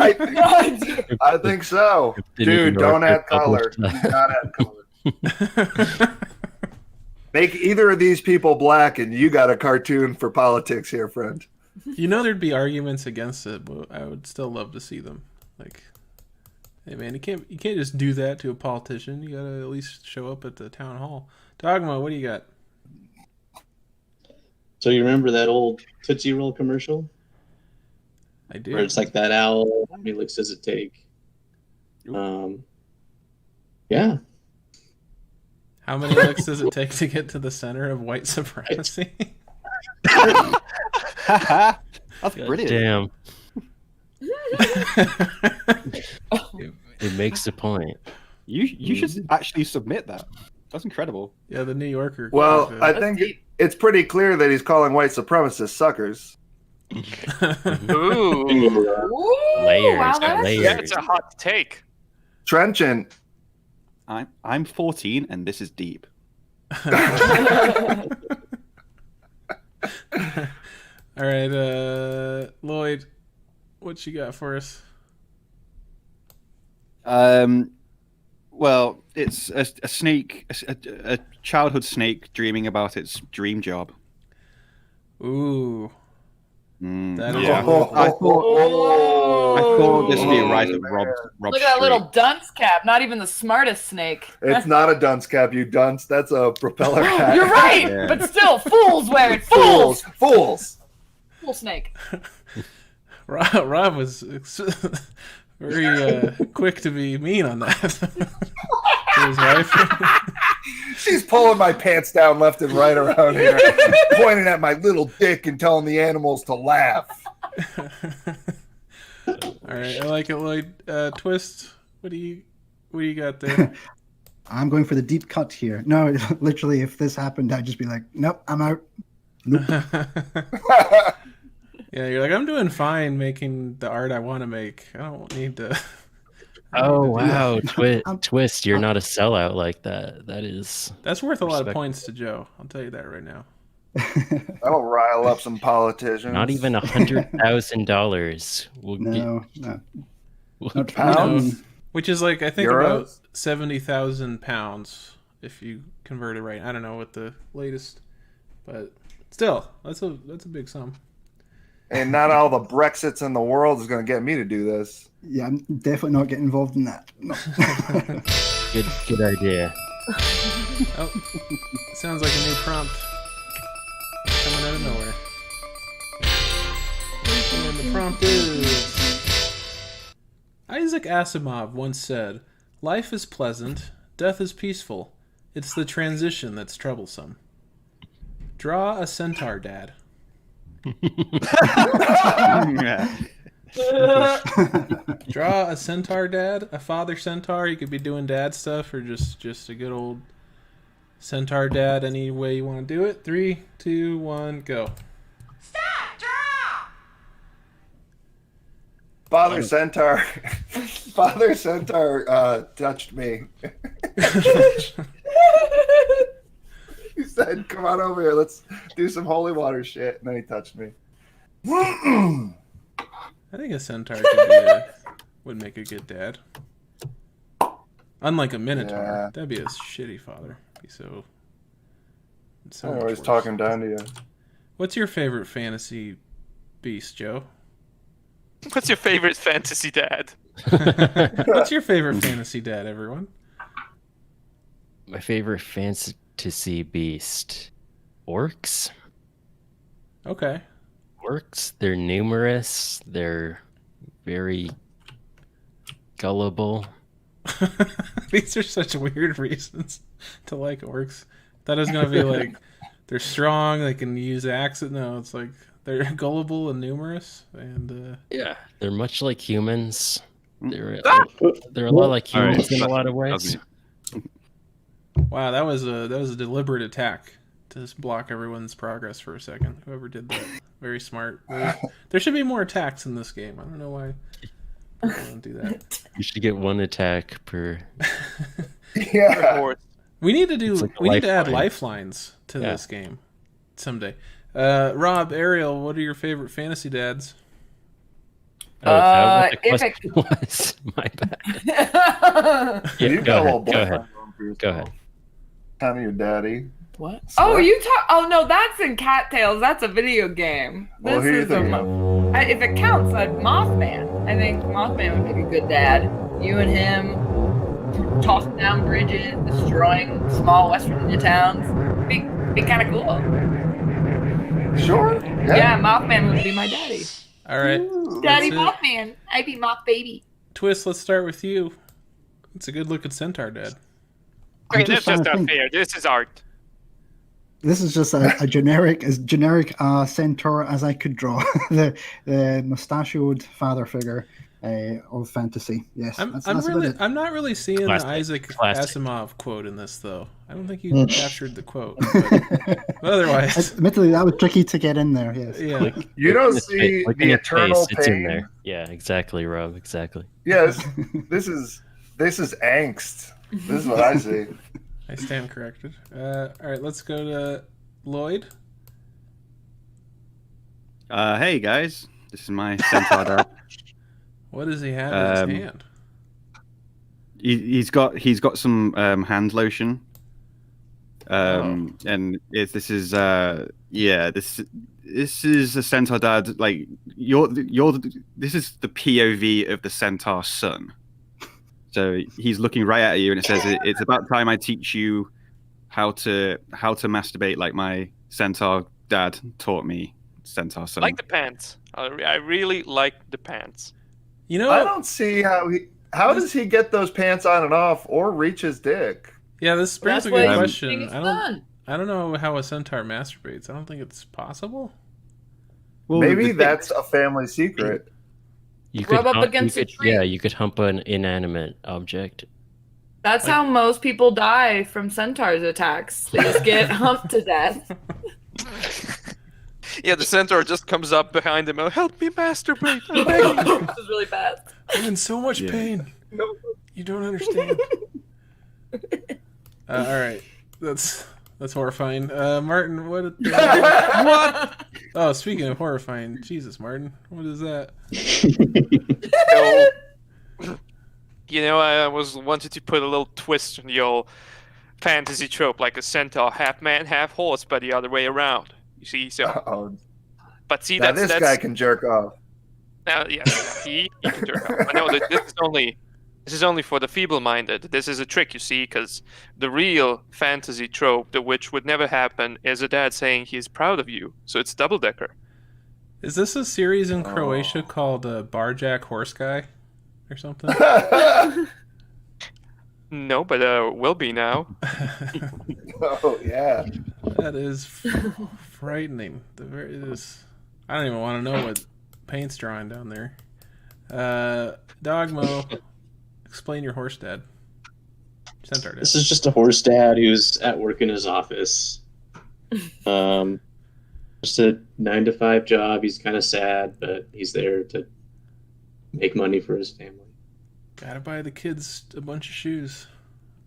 A: I think so. Dude, don't add color. Do not add color. Make either of these people black, and you got a cartoon for politics here, friend.
C: You know there'd be arguments against it, but I would still love to see them. Like, hey man, you can't just do that to a politician. You gotta at least show up at the town hall. Dogma, what do you got?
H: So you remember that old Tootsie Roll commercial?
C: I do.
H: Where it's like that owl, how many licks does it take? Yeah.
C: How many licks does it take to get to the center of white supremacy?
D: That's brilliant.
G: Damn. It makes a point.
D: You should actually submit that. That's incredible.
C: Yeah, the New Yorker.
A: Well, I think it's pretty clear that he's calling white supremacists suckers.
B: Ooh.
G: Layers.
F: Wow,
G: Layers.
B: Yeah, it's a hot take.
A: Trenchant.
D: I'm 14 and this is deep.
C: All right, Lloyd, what you got for us?
D: Well, it's a snake, a childhood snake dreaming about its dream job.
C: Ooh. That is
D: Yeah. I thought this would be right up Rob's
F: Look at that
D: street.
F: little dunce cap. Not even the smartest snake.
A: It's not a dunce cap, you dunce. That's a propeller hat.
F: You're right,
D: Yeah.
F: but still, fools wear it. Fools.
A: Fools.
F: Fool snake.
C: Rob was very quick to be mean on that. To his wife.
A: She's pulling my pants down left and right around here, pointing at my little dick and telling the animals to laugh.
C: All right, I like it, Lloyd. Twist, what do you got there?
E: I'm going for the deep cut here. No, literally, if this happened, I'd just be like, nope, I'm out. Nope.
C: Yeah, you're like, I'm doing fine making the art I want to make. I don't need to.
G: Oh wow, Twist! You're not a sellout like that.
C: That's worth a lot of
G: Respect.
C: points to Joe. I'll tell you that right now.
A: That'll rile up some politicians.
G: not even $100,000.
E: No. Not
A: Pounds?
C: Which is like I think
A: Euros?
C: about 70,000 pounds if you convert it right. I don't know what the latest, but still, that's a big sum.
A: And not all the Brexits in the world is going to get me to do this.
E: Yeah, I'm definitely not getting involved in that. No.
G: Good idea.
C: Oh, sounds like a new prompt coming out of nowhere. And the prompt is: Isaac Asimov once said, "Life is pleasant, death is peaceful. It's the transition that's troublesome." Draw a centaur dad. Draw a centaur dad, a father centaur. You could be doing dad stuff, or just a good old centaur dad. Any way you want to do it. 3, 2, 1, go.
A: Father Centaur. Father Centaur touched me. He said, "Come on over here. Let's do some holy water shit." And then he touched me.
C: I think a centaur would make a good dad. Unlike a minotaur,
A: Yeah.
C: that'd be a shitty father. Be so
A: I'm
C: much
A: always
C: worse.
A: talking down to you.
C: What's your favorite fantasy beast, Joe?
B: What's your favorite fantasy dad?
C: What's your favorite fantasy dad, everyone?
G: My favorite fantasy beast, orcs.
C: Okay.
G: Orcs. They're numerous. They're very gullible.
C: These are such weird reasons to like orcs. Thought it was gonna be like they're strong, they can use axes. No, it's like they're gullible and numerous, and
G: Yeah, they're much like humans. They're a lot like humans in a lot of ways.
C: wow, that was a deliberate attack to just block everyone's progress for a second. Whoever did that, very smart. There should be more attacks in this game. I don't know why people don't do that.
G: You should get one attack per.
A: Yeah.
C: We need to do.
G: Like a
C: We need to add
G: lifeline.
C: lifelines to this game someday. Rob, Ariel, what are your favorite fantasy dads?
G: Oh, is that what the
F: if
G: question was? My bad. Yeah,
A: You
G: go
A: got a little
G: ahead. Go ahead.
A: boyfriend going for yourself.
G: Go ahead.
A: Kind of your daddy.
F: What?
A: Swear.
F: Oh, you talk. Oh no, that's in Cattails. That's a video game.
A: Well, who you thinking of?
F: If it counts, Mothman. I think Mothman would make a good dad. You and him tossing down bridges, destroying small West Virginia towns. Be kind of cool.
A: Sure.
F: Yeah, Mothman would be my daddy.
C: All right,
F: Daddy
C: That's it.
F: Mothman. I'd be Moth baby.
C: Twist. Let's start with you. It's a good-looking centaur dad.
B: I mean,
E: just
B: that's just
E: trying to
B: not fair. This is art.
E: This is just a generic centaur as I could draw. the mustachioed father figure of fantasy. Yes,
C: I'm
E: that's about it.
C: not really seeing
G: Classic.
C: the Isaac
G: Classic.
C: Asimov quote in this, though. I don't think you captured the quote. But otherwise,
E: Admittedly, that was tricky to get in there. Yes.
C: yeah.
A: You don't see
G: Look
A: the
G: in his
A: eternal
G: face, it's in
A: pain.
G: there. Yeah, exactly, Rob. Exactly.
A: Yes. This is angst. This is what I see.
C: I stand corrected. All right, let's go to Lloyd.
D: Hey guys, this is my centaur dad.
C: What does he have in his hand?
D: He's got some hand lotion. And this is a centaur dad. Like this is the POV of the centaur son. So he's looking right at you, and it says, "It's about time I teach you how to masturbate like my centaur dad taught me." Centaur son.
B: I like the pants. I really like the pants.
C: You know,
A: I don't see how does he get those pants on and off or reach his dick?
C: yeah, this brings
F: That's
C: a
F: why
C: good
F: you
C: question.
F: think it's fun.
C: I don't know how a centaur masturbates. I don't think it's possible.
D: Well,
A: Maybe
D: the-
A: that's a family secret.
G: You
F: Rub up
G: hump-
F: against
G: you
F: a
G: could,
F: tree.
G: Yeah, you could hump an inanimate object.
F: That's how most people die from centaurs attacks. They just get humped to death.
B: Yeah, the centaur just comes up behind him. Oh, help me masturbate. I'm begging."
F: This is really fast.
C: I'm in so much pain. You don't understand. All right, that's horrifying. Martin, what? What? Oh, speaking of horrifying, Jesus, Martin, what is that?
B: I wanted to put a little twist on the old fantasy trope, like a centaur, half man, half horse, but the other way around. You see, so.
A: Oh,
B: But see,
A: now
B: that's
A: this guy can jerk off.
B: Now, yes, he can jerk off. I know that this is only for the feeble-minded. This is a trick, you see, because the real fantasy trope, the which would never happen, is a dad saying he's proud of you. So it's double-decker.
C: Is this a series in Croatia called Barjack Horse Guy or something?
B: No, but will be now.
A: Oh yeah.
C: That is frightening. I don't even want to know what paint's drawing down there. Dogmo, explain your horse dad. Centaur dad.
H: This is just a horse dad who's at work in his office. Just a 9-to-5 job. He's kind of sad, but he's there to make money for his family.
C: Gotta buy the kids a bunch of shoes.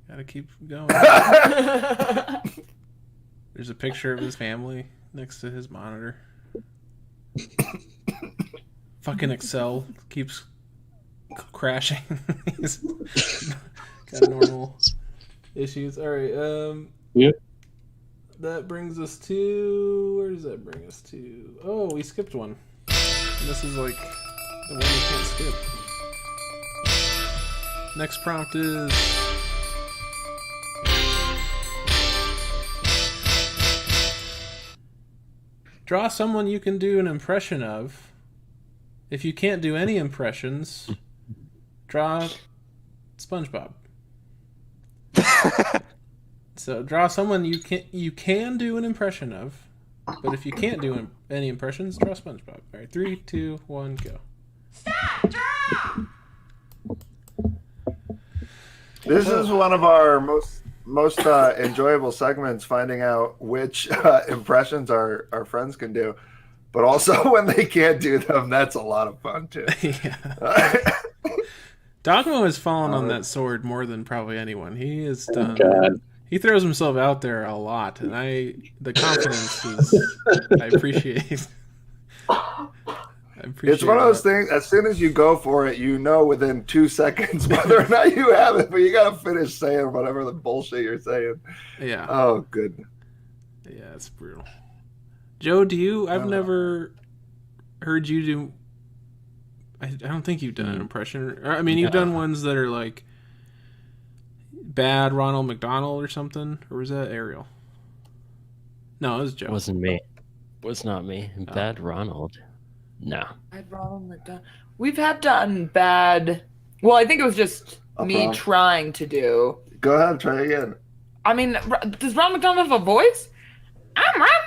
C: Gotta keep going. There's a picture of his family next to his monitor. Fucking Excel keeps crashing. He's got normal issues. All right.
H: Yep.
C: That brings us to... Where does that bring us to? Oh, we skipped one. And this is like the one we can't skip. Next prompt is... Draw someone you can do an impression of. If you can't do any impressions, draw SpongeBob. So draw someone you can do an impression of, but if you can't do any impressions, draw SpongeBob. All right, 3, 2, 1, go.
I: Stop! Draw!
A: This is one of our most enjoyable segments, finding out which impressions our friends can do, but also when they can't do them, that's a lot of fun too.
C: Yeah. Dogmo has fallen on that sword more than probably anyone. He has done.
H: God.
C: He throws himself out there a lot, and the confidence is. I appreciate.
A: It's one of those things. As soon as you go for it, you know within 2 seconds whether or not you have it, but you gotta finish saying whatever the bullshit you're saying.
C: Yeah.
A: Oh, good.
C: Yeah, it's brutal. Joe, I've never heard you do. I don't think you've done an impression. I mean, you've done ones that are like bad Ronald McDonald or something, or was that Ariel? No, it was Joe.
G: It wasn't me. It was not me. Bad Ronald. No.
F: Bad Ronald McDonald. We've had done bad. Well, I think it was just me trying to do.
A: Go ahead, try again.
F: I mean, does Ronald McDonald have a voice? I'm Ronald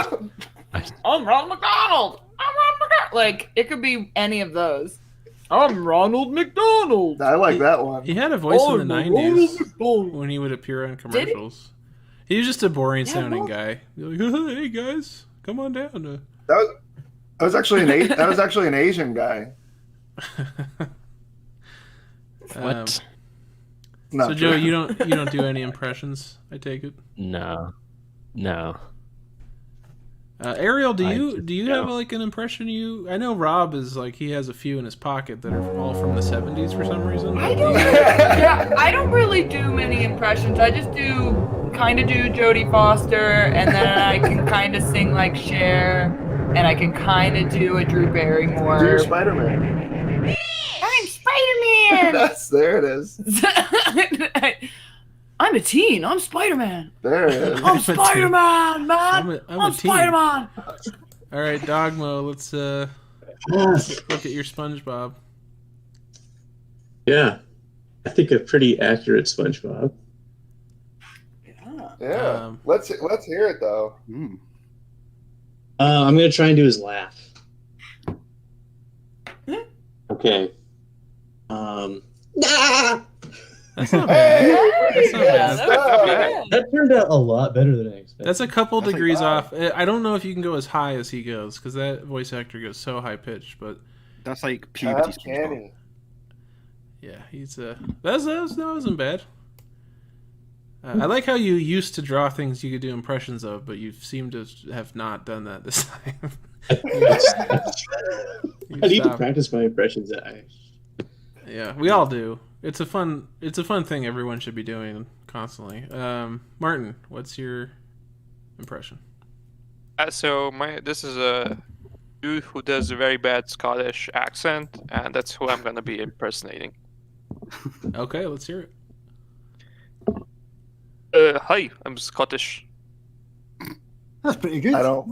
F: McDonald. I'm Ronald McDonald. I'm Ronald McDonald. Like, it could be any of those. I'm Ronald McDonald.
A: I like that one.
C: He had a voice in the 90s when he would appear on commercials. He was just a boring sounding guy. Like, hey guys, come on down.
A: That was actually an Asian guy.
C: What? So Joe, you don't do any impressions, I take it?
G: No.
C: Ariel, do you have like an impression I know Rob is like he has a few in his pocket that are all from the 70s for some reason.
F: I don't really do many impressions. I just kind of do Jodie Foster, and then I can kind of sing like Cher, and I can kind of do a Drew Barrymore.
A: Do your Spider-Man.
F: I'm Spider-Man.
A: There it is.
F: I'm a teen. I'm Spider-Man.
A: There it is.
F: I'm Spider-Man, man. I'm Spider-Man.
C: All right, Dogmo, let's look at your SpongeBob.
H: Yeah, I think a pretty accurate SpongeBob.
A: Yeah. Let's hear it though.
H: I'm gonna try and do his laugh. Okay.
C: That's not bad. That's not bad.
J: That turned out a lot better than I expected.
C: That's a couple degrees off. I don't know if you can go as high as he goes, because that voice actor goes so high pitched. But
D: that's like puberty.
C: Yeah, he's that wasn't bad. I like how you used to draw things you could do impressions of, but you seem to have not done that this time.
H: I need to practice my impressions.
C: Yeah, we all do. It's a fun thing everyone should be doing constantly. Martin, what's your impression?
B: This is a dude who does a very bad Scottish accent, and that's who I'm gonna be impersonating.
C: Okay, let's hear it.
B: Hi, I'm Scottish.
E: That's pretty good.
A: I don't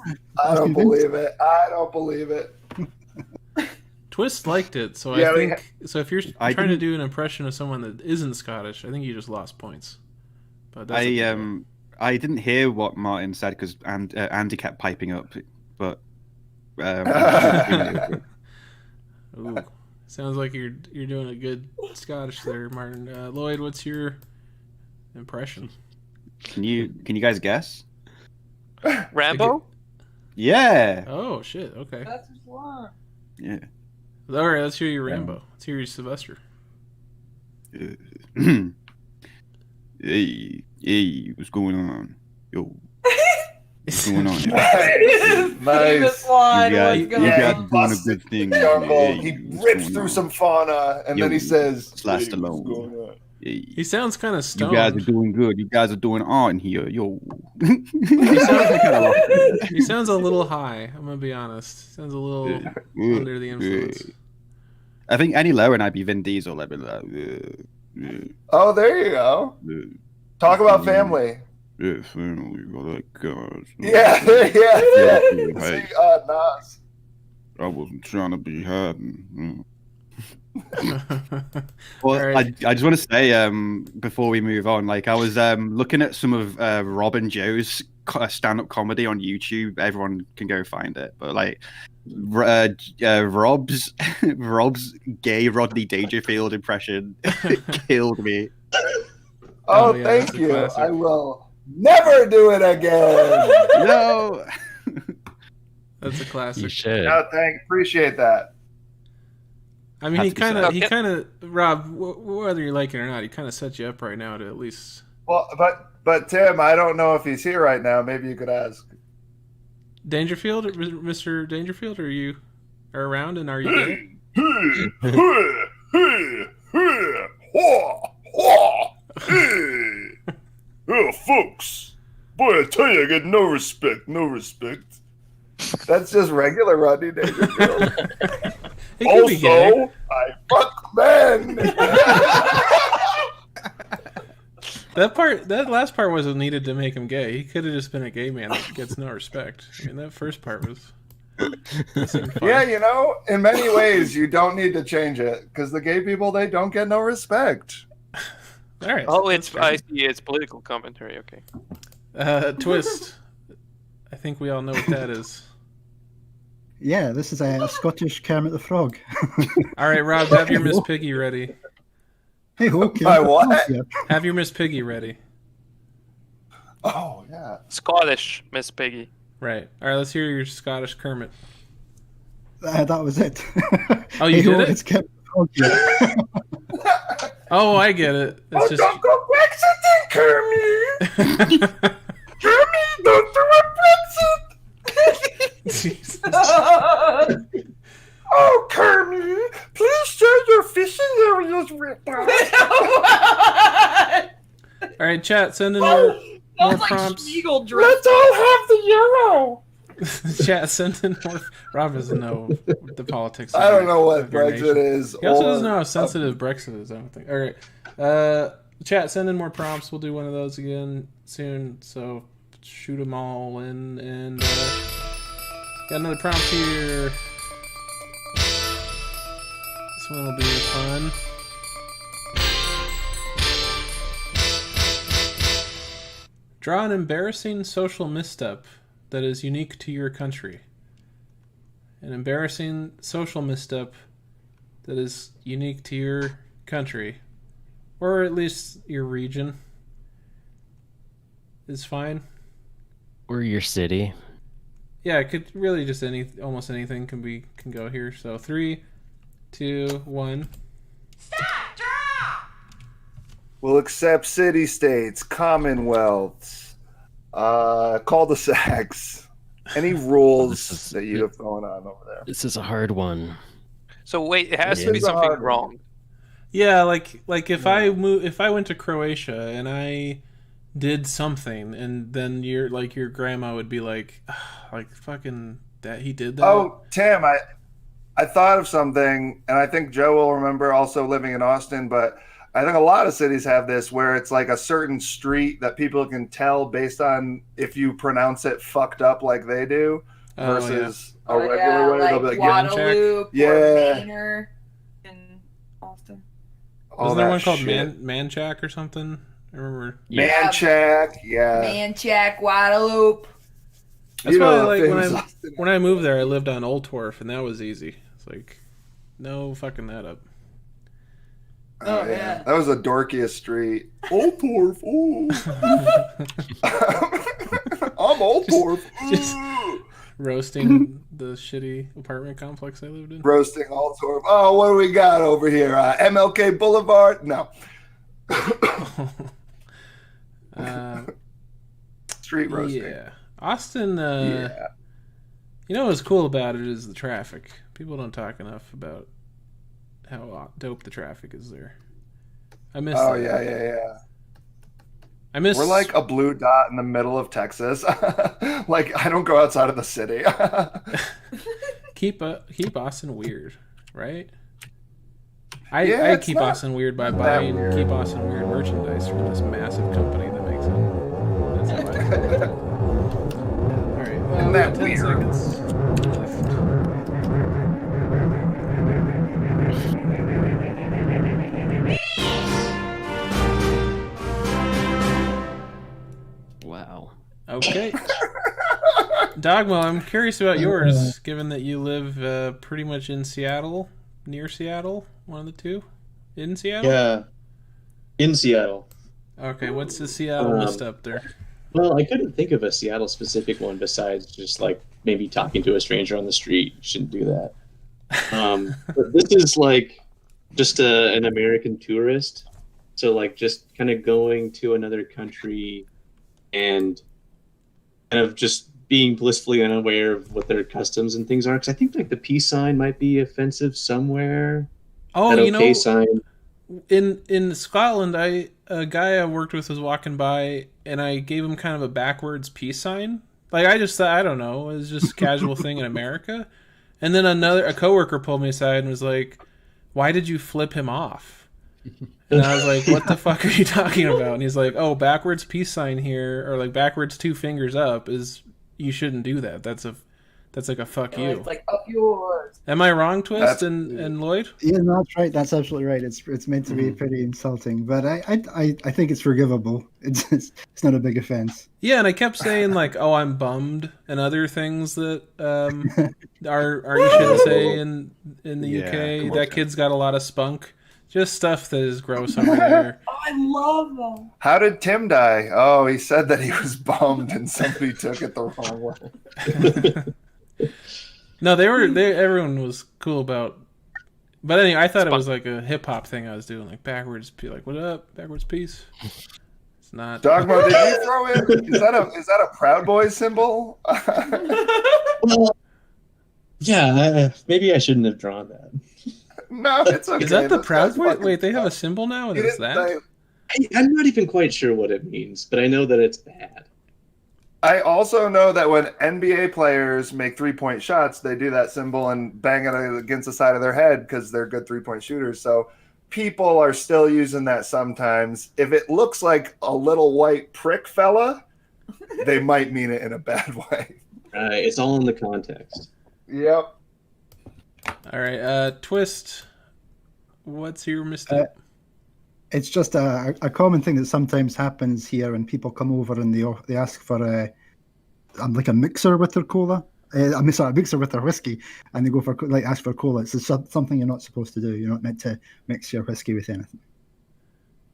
A: believe it. I don't believe it.
C: Twist liked it, so I think so. If you're trying to do an impression of someone that isn't Scottish, I think you just lost points. But that's
D: I I didn't hear what Martin said because Andy kept piping up, but
C: Ooh, sounds like you're doing a good Scottish there, Martin. Lloyd, what's your impression?
D: Can you guys guess?
B: Rambo?
D: Yeah.
C: Oh shit. Okay.
F: That's one.
D: Yeah.
C: All right. Let's hear your Rambo. Let's hear your Sylvester.
D: Hey, what's going on? Yo, what's going on?
A: Nice.
F: Line.
D: You guys doing a
A: busted
D: good thing.
A: jungle.
D: Hey,
A: He
D: what's
A: rips
D: going
A: through
D: on?
A: some fauna, and then he says,
D: Slash
A: "Hey,
D: Stallone.
A: what's going on?"
D: Hey,
C: He sounds kind of
D: you
C: stoned.
D: guys are doing good. You guys are doing art in here. Yo. He sounds like kind of
C: He sounds a little high. I'm gonna be honest. Sounds a little under the influence.
D: I think any lower and I'd be Vin Diesel. I'd be like,
A: Oh, there you go. Talk about family.
D: yeah, family, all that guys.
A: Yeah.
D: Hey,
A: See, Nas.
D: I wasn't trying to be hiding.
C: All
D: Well,
C: right.
D: I just want to say before we move on, like I was looking at some of Rob and Joe's stand-up comedy on YouTube. Everyone can go find it, but like Rob's gay Rodney Dangerfield impression killed me.
A: Oh,
C: yeah,
A: thank
C: that's a
A: you.
C: classic.
A: I will never do it again.
D: No.
C: That's a
G: You
C: classic.
G: should.
A: No, appreciate that.
C: I mean, he
D: Have to be
C: kind of, Rob, whether you like it or not, he kind of set you up right now to at least.
A: Well, but Tim, I don't know if he's here right now. Maybe you could ask.
C: Dangerfield, Mr. Dangerfield, are you around and are you gay?
A: Oh, folks. Boy, I tell you, I get no respect. That's just regular Rodney Dangerfield.
C: He could be gay.
A: Also, I fuck men.
C: That last part wasn't needed to make him gay. He could have just been a gay man that gets no respect. I mean, that first part was. that seemed fine.
A: Yeah, you know, in many ways, you don't need to change it because the gay people, they don't get no respect.
C: All right.
B: Oh,
C: that's fair.
B: I see. It's political commentary. Okay.
C: Twist. I think we all know what that is.
E: Yeah, this is a Scottish Kermit the Frog.
C: All right, Rob, have your Miss Piggy ready.
E: Hey, okay.
A: My what?
C: Have your Miss Piggy ready.
A: Oh, yeah.
B: Scottish Miss Piggy.
C: Right. All right, let's hear your Scottish Kermit.
E: That was it.
C: Oh, you did it?
E: It's Kermit the Frog. Yeah.
C: Oh, I get it. It's just...
A: Don't go Brexiting, Kermit. Kermit, don't do a Brexit.
C: Jesus.
A: Oh, Kermit, please share your fishing areas with us.
C: All right, chat, send in more
F: Sounds like
C: prompts.
F: Eagle dress.
A: Let's all have the euro.
C: Chat, send in more. Rob doesn't know the politics.
A: I don't know what
C: of your
A: Brexit
C: nation.
A: is.
C: He also
A: or-
C: doesn't know how sensitive Brexit is, I don't think. All right. Chat, send in more prompts. We'll do one of those again soon. So shoot them all in. And got another prompt here. This one will be fun. Draw an embarrassing social misstep that is unique to your country. An embarrassing social misstep that is unique to your country, or at least your region, is fine.
G: Or your city.
C: Yeah, it could really just almost anything can go here. So 3, 2, 1.
I: Stop! Draw!
A: We'll accept city-states, commonwealths, cul-de-sacs. Any rules that you have going on over there?
G: This is a hard one.
B: So wait, it has
G: Yeah.
B: to be
A: It's a
B: something
A: hard one.
B: wrong.
C: Yeah, like if I went to Croatia and I did something, and then your grandma would be like fucking that he did that.
A: Oh, Tim, I thought of something, and I think Joe will remember also living in Austin, but I think a lot of cities have this where it's like a certain street that people can tell based on if you pronounce it fucked up like they do versus a regular way.
F: Like
A: They'll be like,
F: Guadalupe
A: Yeah.
F: or Manor in Austin.
A: all
C: Wasn't there
A: that
C: one called
A: shit.
C: Manchac or something? I remember.
A: Man check, yeah.
F: Man check, Guadalupe.
C: That's
A: You
C: why
A: know,
C: like
A: famous Austin
C: when I moved there, I lived on Old Torf, and that was easy. It's like no fucking that up.
F: Oh, yeah.
A: That was the dorkiest street. Old Torf. Ooh. I'm Old Torf.
C: Just roasting the shitty apartment complex I lived in.
A: Roasting Old Torf. Oh, what do we got over here? MLK Boulevard? No. Street roasting.
C: Yeah. Austin,
A: Yeah.
C: you know what's cool about it is the traffic. People don't talk enough about how dope the traffic is there. I miss
A: Oh,
C: that.
A: yeah.
C: I miss...
A: We're like a blue dot in the middle of Texas. Like, I don't go outside of the city.
C: keep Austin weird, right? I keep
A: not
C: Austin weird by
A: that
C: buying
A: weird.
C: Keep Austin Weird merchandise from this massive company that makes it. That's how I feel. All right, well,
A: Isn't
C: we
A: that
C: got 10
A: weird?
C: seconds left.
G: Wow.
C: Okay. Dogmo, I'm curious about yours, given that you live pretty much in Seattle, near Seattle, one of the two. In Seattle?
H: Yeah, in Seattle.
C: Okay, what's the Seattle misstep there?
H: Well, I couldn't think of a Seattle specific one besides just like maybe talking to a stranger on the street. You shouldn't do that. But this is like just an American tourist. So like just kind of going to another country and kind of just being blissfully unaware of what their customs and things are. Because I think like the peace sign might be offensive somewhere.
C: Oh,
H: that
C: you
H: okay
C: know,
H: sign.
C: in Scotland, a guy I worked with was walking by, and I gave him kind of a backwards peace sign. Like I just thought, I don't know, it was just a casual thing in America. And then a coworker pulled me aside and was like, "Why did you flip him off?" And I was like, "What the fuck are you talking about?" And he's like, "Oh, backwards peace sign here, or like backwards 2 fingers up is you shouldn't do that. That's like a fuck you."
F: It's like up yours.
C: Am I wrong, Twist
A: That's-
C: and Lloyd?
E: Yeah, no, that's right. That's absolutely right. It's meant to be pretty insulting, but I think it's forgivable. It's not a big offense.
C: Yeah, and I kept saying like, "Oh, I'm bummed," and other things that are you shouldn't say in the
D: Yeah,
C: UK.
D: come on,
C: That
D: Tim.
C: kid's got a lot of spunk. Just stuff that is gross over there.
F: Oh, I love them.
A: How did Tim die? Oh, he said that he was bummed and somebody took it the wrong way.
C: No, everyone was cool about. But anyway, I thought it was like a hip hop thing I was doing, like backwards, like what up, backwards peace. It's not.
A: Dogmo, did you throw in? Is that a Proud Boys symbol?
H: Well, yeah, maybe I shouldn't have drawn that.
A: No, it's okay.
C: Is that the
A: This
C: Proud
A: guy's
C: Boy?
A: fucking
C: Wait, they have a
A: tough.
C: symbol now, and
A: He
C: it's
A: didn't
C: that.
A: say-
H: I'm not even quite sure what it means, but I know that it's bad.
A: I also know that when NBA players make 3-point shots, they do that symbol and bang it against the side of their head because they're good 3-point shooters. So people are still using that sometimes. If it looks like a little white prick fella, they might mean it in a bad way.
H: It's all in the context.
A: Yep.
C: All right, Twist. What's your mistake?
E: It's just a common thing that sometimes happens here when people come over and they ask for like a mixer with their cola. A mixer with their whiskey, and they go for ask for cola. It's something you're not supposed to do. You're not meant to mix your whiskey with anything.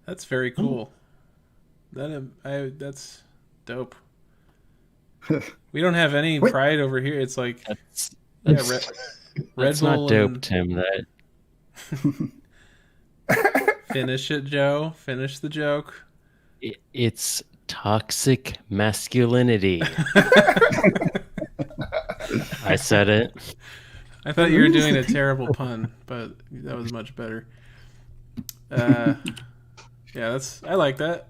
C: That's very cool. That's dope. We don't have any
E: Wait.
C: pride over here. It's like
G: That's
C: Red
G: that's
C: Bull
G: not dope,
C: and-
G: Tim. That
C: Finish it, Joe. Finish the joke.
G: it's toxic masculinity. I said it.
C: I thought you were doing a terrible pun, but that was much better. Yeah, I like that.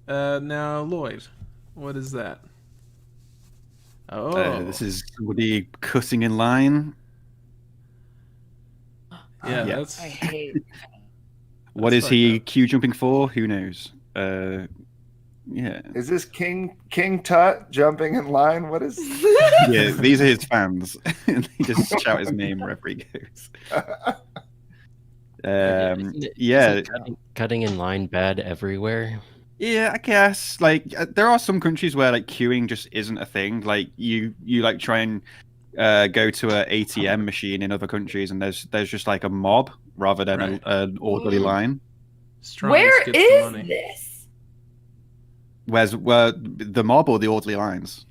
C: Now Lloyd, what is that? Oh,
D: This is somebody cussing in line.
C: yeah,
D: yeah.
C: that's
F: I hate.
D: What
C: That's
D: is he
C: fucked
D: Q jumping for? Who knows? Yeah.
A: Is this King Tut jumping in line? What is?
D: Yeah, these are his fans. And they just shout his name wherever he goes.
G: Isn't it
D: Yeah.
G: kind cutting in line bad everywhere?
D: Yeah, I guess. Like, there are some countries where like queuing just isn't a thing. Like, you like try and go to a ATM machine in other countries, and there's just like a mob rather than
C: Right.
D: an orderly line.
C: Strongest
F: Where
C: gets the
F: is
C: money.
F: this?
D: Where's the mob or the orderly lines?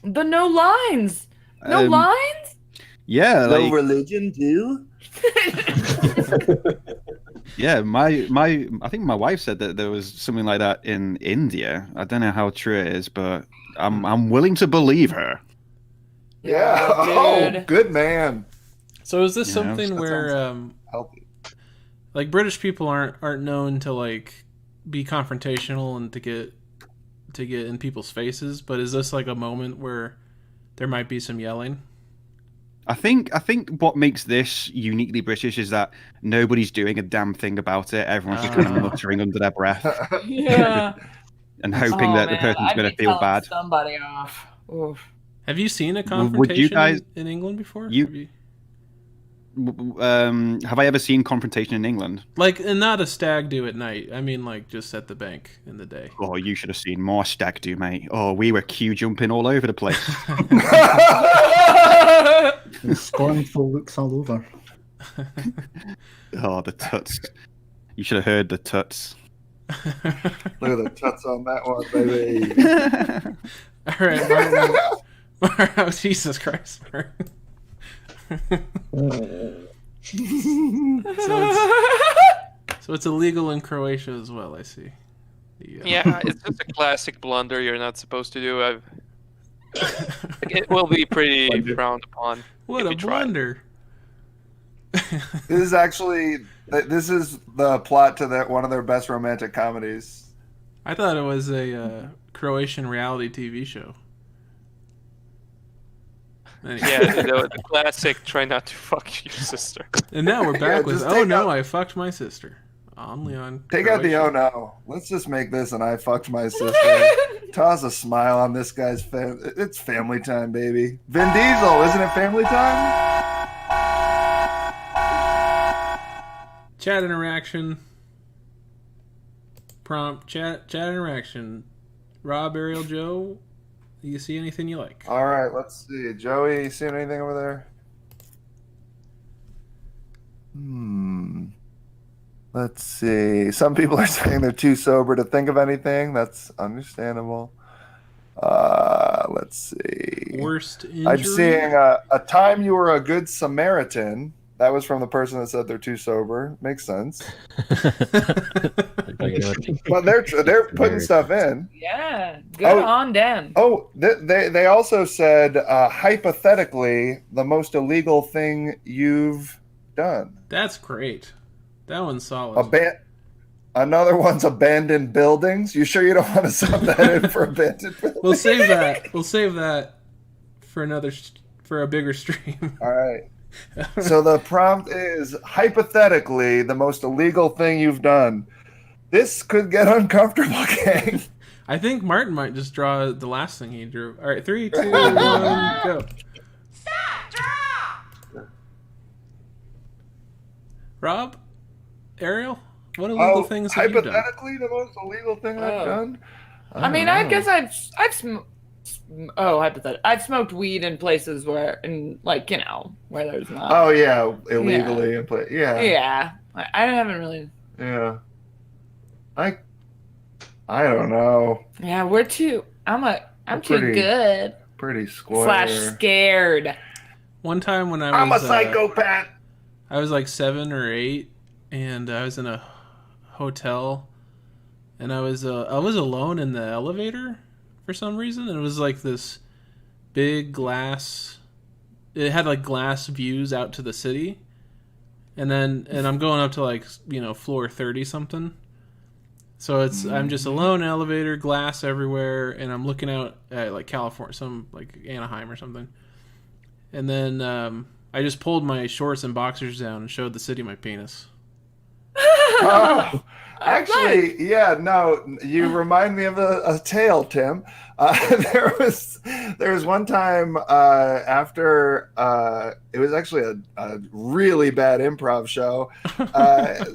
F: The no lines. No
D: Um,
F: lines?
D: Yeah, like
A: religion too.
D: yeah. I think my wife said that there was something like that in India. I don't know how true it is, but I'm willing to believe her.
A: Yeah.
F: dude.
A: Oh, good man.
C: So is this
D: Yeah,
C: something
A: that
C: where
A: Healthy.
C: like British people aren't known to like be confrontational and to get in people's faces, but is this like a moment where there might be some yelling?
D: I think what makes this uniquely British is that nobody's doing a damn thing about it. Everyone's just kind of muttering under their breath
F: Yeah.
D: and hoping that the person's
F: I'd
D: going
F: be
D: to feel
F: telling
D: bad.
F: somebody off. Oof.
C: Have you seen a
D: Would
C: confrontation
D: you guys-
C: in England before?
D: Have I ever seen confrontation in England?
C: Like, and not a stag do at night. I mean, like, just at the bank in the day.
D: Oh, you should have seen more stag do, mate. Oh, we were queue jumping all over the place.
E: The scornful looks all over.
D: Oh, the tuts. You should have heard the tuts.
A: Look at the tuts on that one, baby.
C: All right, Martin. Oh, Jesus Christ, Martin. So it's illegal in Croatia as well, I see.
B: Yeah, it's just a classic blunder you're not supposed to do. It will be pretty frowned upon.
C: What
B: if
C: a
B: you try.
C: blunder.
A: This is the plot to one of their best romantic comedies.
C: I thought it was a Croatian reality TV show. Anyway.
B: Yeah, the classic try not to fuck your sister.
C: And now we're back
A: Yeah,
C: with,
A: just
C: oh
A: take
C: no,
A: out-
C: I fucked my sister. Only on
A: Take out the
C: Croatia.
A: oh no. Let's just make this and I fucked my sister. Toss a smile on this guy's face. It's family time, baby. Vin Diesel, isn't it family time?
C: Chat interaction. Prompt chat interaction. Rob, Ariel, Joe, you see anything you like?
A: All right, let's see. Joey, you seeing anything over there? Let's see. Some people are saying they're too sober to think of anything. That's understandable. Let's see.
C: Worst injury?
A: I'm seeing a time you were a good Samaritan. That was from the person that said they're too sober. Makes sense. But they're putting stuff in.
F: Yeah, good on them.
A: Oh, they also said hypothetically the most illegal thing you've done.
C: That's great. That one's solid.
A: Another one's abandoned buildings. You sure you don't want to sub that in for abandoned buildings?
C: We'll save that. We'll save that for for a bigger stream.
A: All right. So the prompt is hypothetically the most illegal thing you've done. This could get uncomfortable, gang.
C: I think Martin might just draw the last thing he drew. All right, 3, 2, 1, go.
I: Stop! Draw!
C: Rob, Ariel, what illegal things have you done?
A: Hypothetically, the most illegal thing I've done.
F: I mean, I guess I've I've smoked weed in places where, where there's not.
A: Oh yeah, illegally in place. Yeah.
F: Yeah, I haven't really.
A: Yeah. I don't know.
F: Yeah, we're too. I'm too
A: pretty-
F: good.
A: Pretty square.
F: / scared.
C: One time when
A: I'm a psychopath.
C: I was like 7 or 8, and I was in a hotel, and I was alone in the elevator for some reason, and it was like this big glass. It had like glass views out to the city, and I'm going up to like floor 30 something. So I'm just alone in an elevator, glass everywhere, and I'm looking out at like California, some like Anaheim or something. And then I just pulled my shorts and boxers down and showed the city my penis.
A: Oh, actually, yeah, no, you remind me of a tale, Tim. There was one time after it was actually a really bad improv show.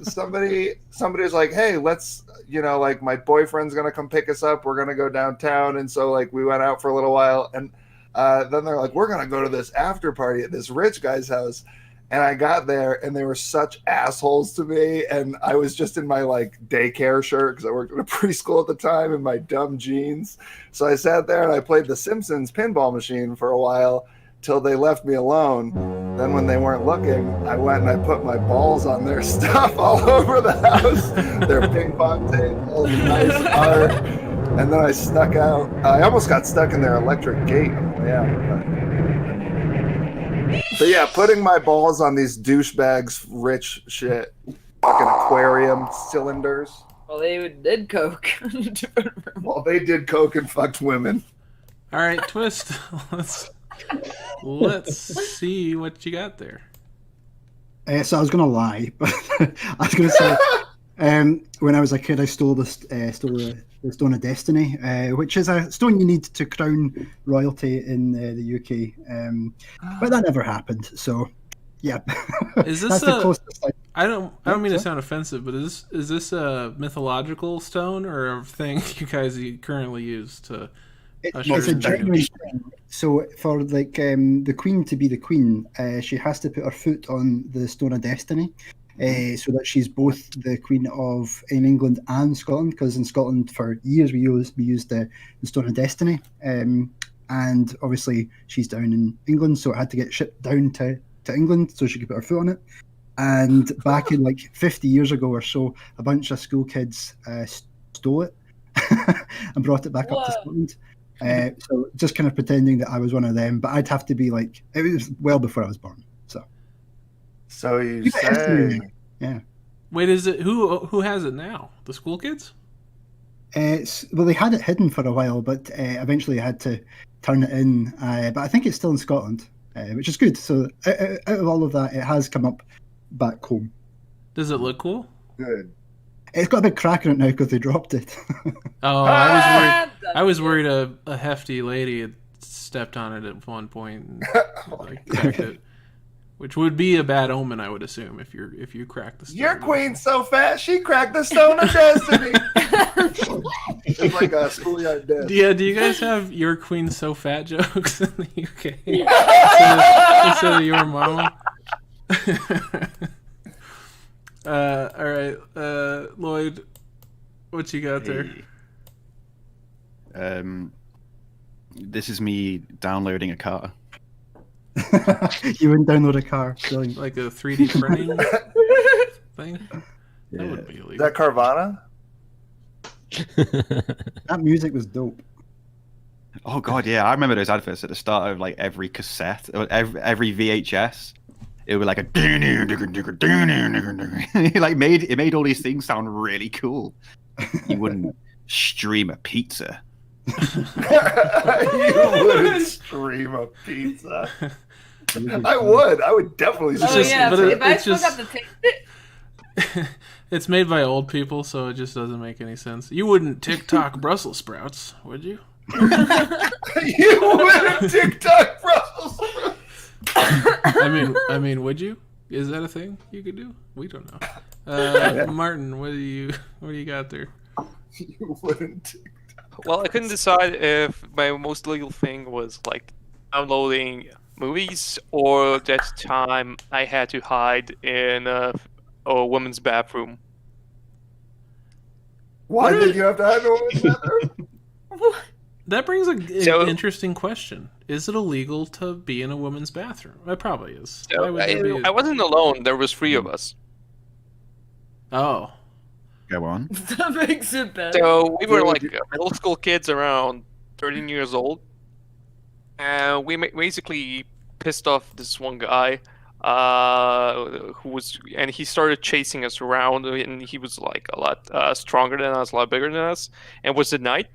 A: Somebody was like, "Hey, let's, like my boyfriend's gonna come pick us up. We're gonna go downtown," and so like we went out for a little while, and then they're like, "We're gonna go to this after party at this rich guy's house." And I got there, and they were such assholes to me. And I was just in my like daycare shirt because I worked at a preschool at the time, and my dumb jeans. So I sat there and I played the Simpsons pinball machine for a while till they left me alone. Then when they weren't looking, I went and I put my balls on their stuff all over the house, their ping pong table, the nice art. And then I snuck out. I almost got stuck in their electric gate on the way out. But yeah, putting my balls on these douchebags, rich shit, fucking aquarium cylinders.
F: Well, they did coke.
A: Well, they did coke and fucked women.
C: All right, Twist. Let's see what you got there.
E: So I was going to lie, but I was going to say, when I was a kid, I stole the Stone of Destiny, which is a stone you need to crown royalty in the UK. But that never happened. So, yeah.
C: Is this I don't mean to sound offensive, but is this a mythological stone or a thing you guys currently use to?
E: It's a genuine thing. So for like the queen to be the queen, she has to put her foot on the Stone of Destiny. So that she's both the queen of in England and Scotland, because in Scotland for years we used the Stone of Destiny, and obviously she's down in England, so it had to get shipped down to England so she could put her foot on it. And back in like 50 years ago or so, a bunch of school kids stole it and brought it back up to Scotland. So just kind of pretending that I was one of them, but I'd have to be like, it was well before I was born.
A: So you say,
E: yeah.
C: Wait, is it who has it now? The school kids?
E: Well, they had it hidden for a while, but eventually I had to turn it in. But I think it's still in Scotland, which is good. So out of all of that, it has come up back home.
C: Does it look cool?
A: Good.
E: It's got a big crack in it now because they dropped it.
C: Oh, I was worried a hefty lady had stepped on it at one point and cracked it. Which would be a bad omen, I would assume, if you crack the stone.
A: Your queen's so fat, she cracked the Stone of Destiny. It's like a schoolyard death.
C: Yeah, do you guys have your queen's so fat jokes in the UK? Instead of your mama? All right, Lloyd, what you got there?
D: This is me downloading a car.
E: You wouldn't download a car, brilliant.
C: Like a 3D printing thing? That would be illegal.
A: Is that Carvana?
E: That music was dope.
D: Oh god, yeah, I remember those adverts at the start of like every cassette or every VHS. It was like a like it made all these things sound really cool. You wouldn't stream a pizza.
A: You wouldn't stream a pizza. I would definitely stream
F: yeah,
C: but
F: if I
C: it's
F: still
C: just-
F: got the taste.
C: It's made by old people, so it just doesn't make any sense. You wouldn't TikTok Brussels sprouts, would you?
A: You wouldn't TikTok Brussels sprouts.
C: I mean, would you? Is that a thing you could do? We don't know. Martin, what do you got there?
A: You wouldn't.
B: Well, I couldn't decide if my most legal thing was like downloading movies or that time I had to hide in a woman's bathroom.
A: Why did you have to hide in a woman's bathroom?
C: That brings an interesting question. Is it illegal to be in a woman's bathroom? It probably is.
B: So I wasn't alone. There was 3 of us.
C: Oh.
D: Go on.
F: That makes it better.
B: So we were like middle school kids around 13 years old. And we basically pissed off this one guy and he started chasing us around, and he was like a lot stronger than us, a lot bigger than us, and it was at night.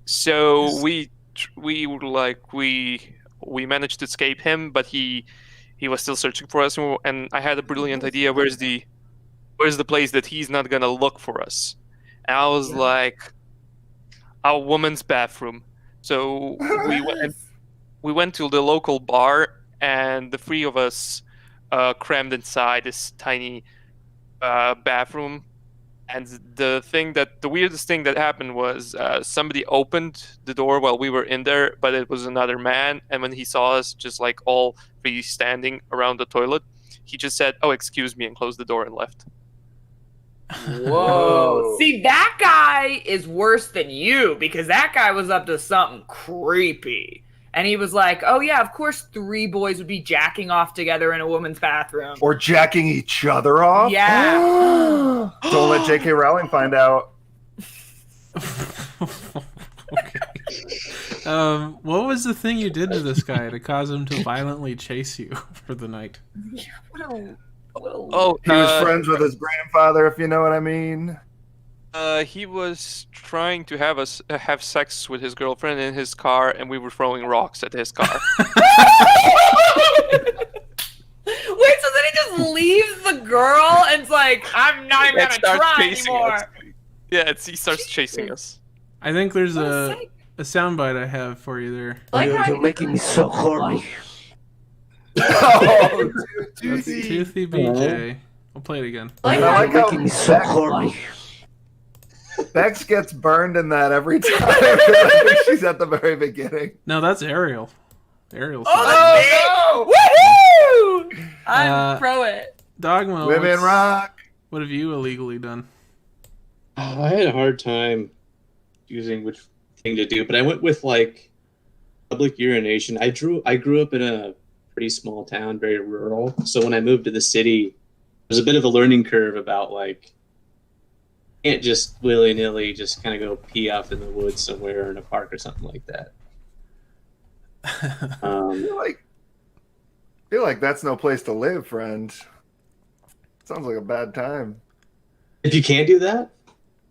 B: So we managed to escape him, but he was still searching for us, and I had a brilliant idea. Where's the where's the place that he's not gonna look for us? And I was like, a woman's bathroom. So we went to the local bar, and the three of us crammed inside this tiny bathroom. And the weirdest thing that happened was somebody opened the door while we were in there, but it was another man. And when he saw us just like all three standing around the toilet, he just said, "Oh, excuse me," and closed the door and left.
F: Whoa. See, that guy is worse than you, because that guy was up to something creepy. And he was like, oh yeah, of course 3 boys would be jacking off together in a woman's bathroom.
A: Or jacking each other off?
F: Yeah.
A: Don't let J.K. Rowling find out.
C: Okay. What was the thing you did to this guy to cause him to violently chase you for the night?
B: Oh,
A: he was friends with his grandfather, if you know what I mean.
B: He was trying to have sex with his girlfriend in his car, and we were throwing rocks at his car.
F: Wait, so then he just leaves the girl and it's like, I'm not even gonna try anymore.
B: Us. Yeah, he starts chasing us.
C: I think there's a soundbite I have for you there.
K: You're making me so horny.
A: Oh,
C: Toothy BJ. I'll play it again.
A: I like how
K: making me so horny.
A: Bex gets burned in that every time. I think she's at the very beginning.
C: No, that's Ariel. Ariel's.
F: Oh, no! Woohoo! I'm pro it.
C: Dogma.
A: Women rock.
C: What have you illegally done?
H: I had a hard time choosing which thing to do, but I went with like public urination. I grew up in a pretty small town, very rural. So when I moved to the city, there's a bit of a learning curve about like, you can't just willy-nilly just kind of go pee off in the woods somewhere or in a park or something like that.
A: I feel like that's no place to live, friend. Sounds like a bad time.
H: If you can't do that?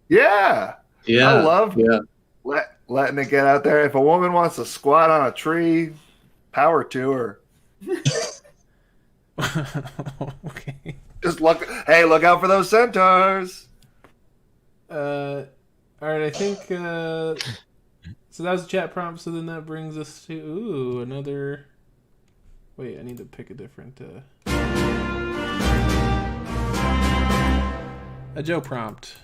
A: Yeah.
H: Yeah.
A: I love letting it get out there. If a woman wants to squat on a tree, power to her.
C: Okay.
A: Just look out for those centaurs.
C: All right, I think so that was a chat prompt, so then that brings us to another. Wait, I need to pick a different a Joe prompt.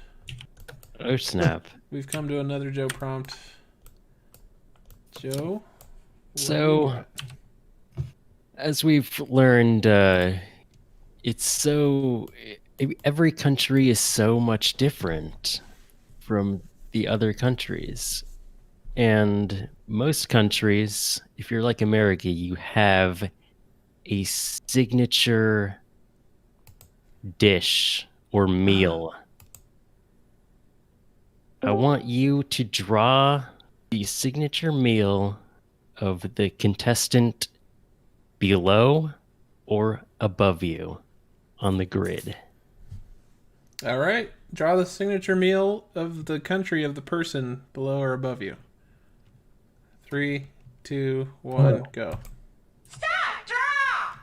G: Oh snap.
C: We've come to another Joe prompt. Joe?
G: So as we've learned, every country is so much different from the other countries. And most countries, if you're like America, you have a signature dish or meal. I want you to draw the signature meal of the contestant below or above you on the grid.
C: All right. Draw the signature meal of the country of the person below or above you. 3, 2, 1, go.
I: Stop! Draw!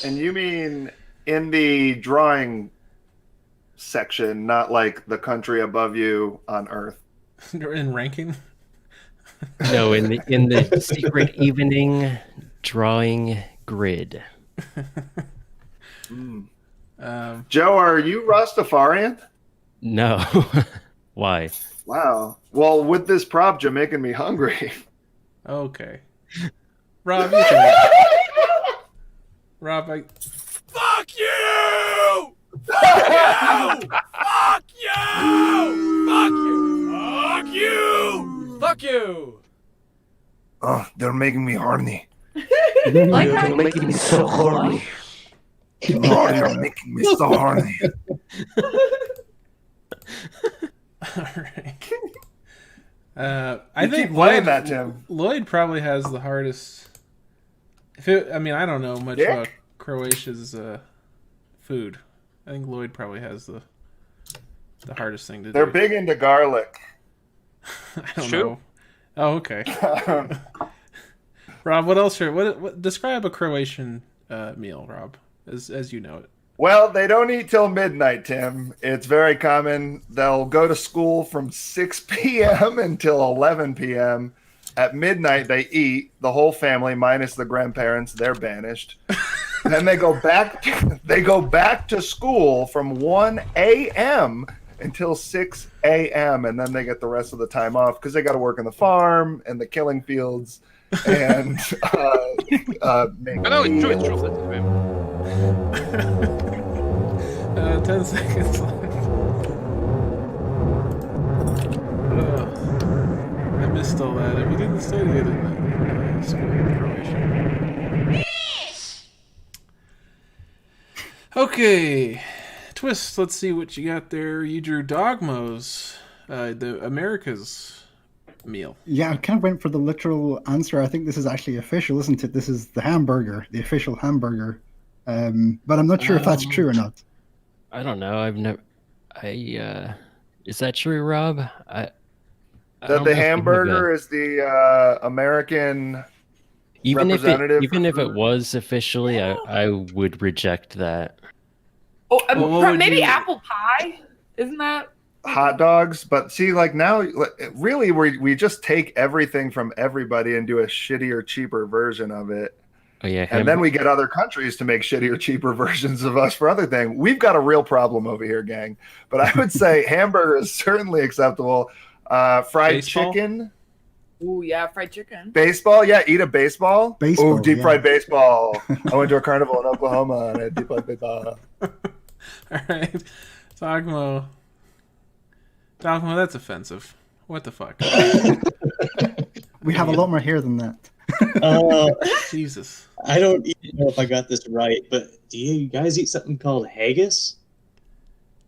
A: And you mean in the drawing section, not like the country above you on Earth?
C: In ranking?
G: No, in the secret evening drawing grid.
A: Joe, are you Rastafarian?
G: No. Why?
A: Wow. Well, with this prop, you're making me hungry.
C: Okay. Rob, you can... Rob,
K: Fuck you! Fuck you! Fuck you! Fuck you! Fuck you! Fuck you!
A: Oh, they're making me horny.
K: You're making me so horny.
A: Oh, you're making me so horny.
C: Alright. I
A: You
C: think
A: keep playing that, Tim.
C: Lloyd probably has the hardest. I don't know much about Croatia's food. I think Lloyd probably has the hardest thing to do.
A: They're big into garlic.
C: I don't know. Oh, okay. Rob, what else? What describe a Croatian meal, Rob, as you know it.
A: Well, they don't eat till midnight, Tim. It's very common. They'll go to school from 6 p.m. until 11 p.m. At midnight, they eat. The whole family, minus the grandparents, they're banished. Then they go back. They go back to school from 1 a.m. until 6 a.m. and then they get the rest of the time off because they got to work on the farm and the killing fields and make.
B: No, it's true. It's true.
C: 10 seconds left. I missed all that. We didn't study it in the school in Croatia. Okay. Twist, let's see what you got there. You drew Dogmo's, the America's meal.
E: Yeah, I kind of went for the literal answer. I think this is actually official, isn't it? This is the hamburger, the official hamburger. But I'm not sure if that's true or not.
G: I don't know. I've never. Is that true, Rob? I
A: That
G: don't
A: the
G: know if you have
A: hamburger is the American representative.
G: Even if it was officially, I would reject that.
F: Oh,
C: What
F: maybe
C: would you-
F: apple pie? Isn't that?
A: hot dogs, but see, like now, really, we just take everything from everybody and do a shittier, cheaper version of it.
G: Oh yeah,
A: And then we get other countries to make shittier, cheaper versions of us for other things. We've got a real problem over here, gang. But I would say hamburger is certainly acceptable. Fried
C: Baseball?
A: chicken.
F: Ooh, yeah, fried chicken.
A: Baseball, yeah, eat a baseball.
E: Baseball,
A: Ooh, deep
E: yeah.
A: fried baseball. I went to a carnival in Oklahoma and I had deep fried baseball.
C: All right. Dogmo. Dogmo, that's offensive. What the fuck?
E: We have a lot more hair than that.
C: Jesus.
H: I don't even know if I got this right, but do you guys eat something called haggis?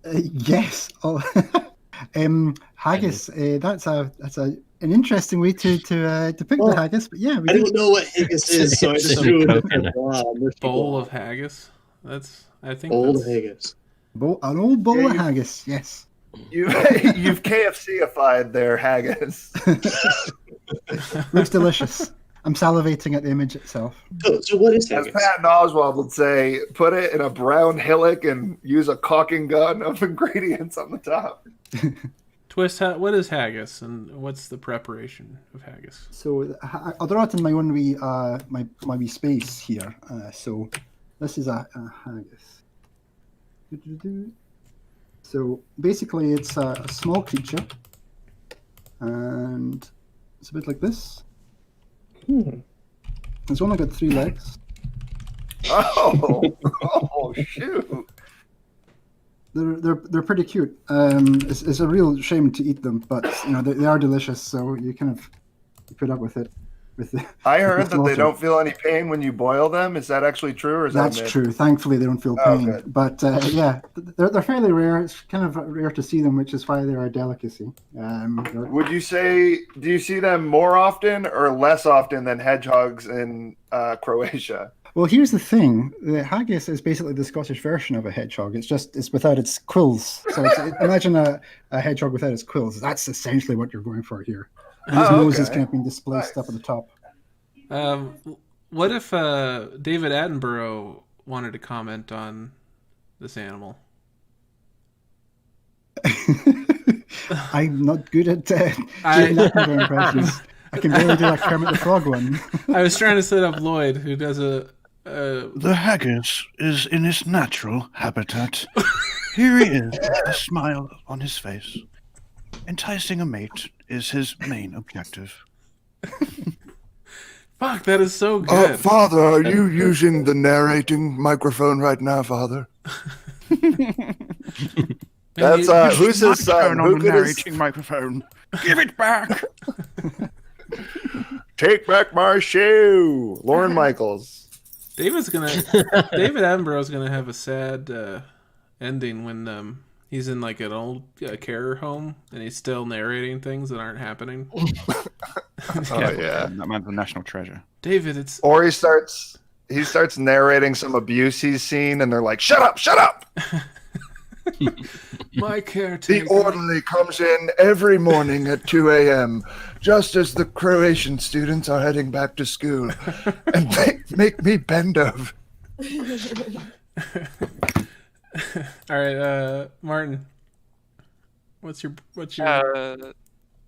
E: Yes. Oh, haggis. That's an interesting way to depict the haggis. But yeah, we
H: I
E: do.
H: don't know what haggis is, so I just
G: It's
H: threw it in
G: coconut.
H: the
C: Bowl of haggis. I think
H: old
C: that's...
H: haggis.
E: An old bowl of haggis. Yes.
A: You've KFC-ified their haggis.
E: Looks delicious. I'm salivating at the image itself.
H: So what is
A: As
H: haggis?
A: Patton Oswalt would say, put it in a brown hillock and use a caulking gun of ingredients on the top.
C: Twist, what is haggis, and what's the preparation of haggis?
E: So I'll draw it in my own wee my wee space here. So this is a haggis. So basically, it's a small creature, and it's a bit like this. It's only got 3 legs.
A: Oh, shoot!
E: They're pretty cute. It's a real shame to eat them, but you know they are delicious. So you kind of put up with it.
A: I heard
E: with
A: that they
E: slaughter.
A: don't feel any pain when you boil them. Is that actually true, or is
E: That's
A: that a myth?
E: true. Thankfully, they don't feel
A: Oh,
E: pain.
A: good.
E: But yeah, they're fairly rare. It's kind of rare to see them, which is why they're a delicacy.
A: Would you say, do you see them more often or less often than hedgehogs in Croatia?
E: Well, here's the thing: the haggis is basically the Scottish version of a hedgehog. It's without its quills. So imagine a hedgehog without its quills. That's essentially what you're going for here. And his nose is
A: okay.
E: kind of being displaced
A: Nice.
E: up at the top.
C: What if David Attenborough wanted to comment on this animal?
E: I'm not good at doing Attenborough impressions. I can barely do that Kermit the Frog one.
C: I was trying to set up Lloyd, who does a...
L: The haggis is in its natural habitat. Here he is, a smile on his face. Enticing a mate is his main objective.
C: Fuck, that is so good.
A: Father, are you using the narrating microphone right now, Father? That's who's his son?
L: Turn on
A: Who
L: the
A: could his...
L: narrating microphone. Give it back.
A: Take back my shoe, Lauren Michaels.
C: David Attenborough's gonna have a sad ending when he's in like an old care home and he's still narrating things that aren't happening.
A: Oh yeah,
D: That man's a national treasure.
C: David, it's
A: or he starts narrating some abuse he's seen, and they're like, "Shut up, shut up."
C: my caretaker.
A: The orderly comes in every morning at 2 a.m. just as the Croatian students are heading back to school, and make me bend over.
C: All right, Martin. What's your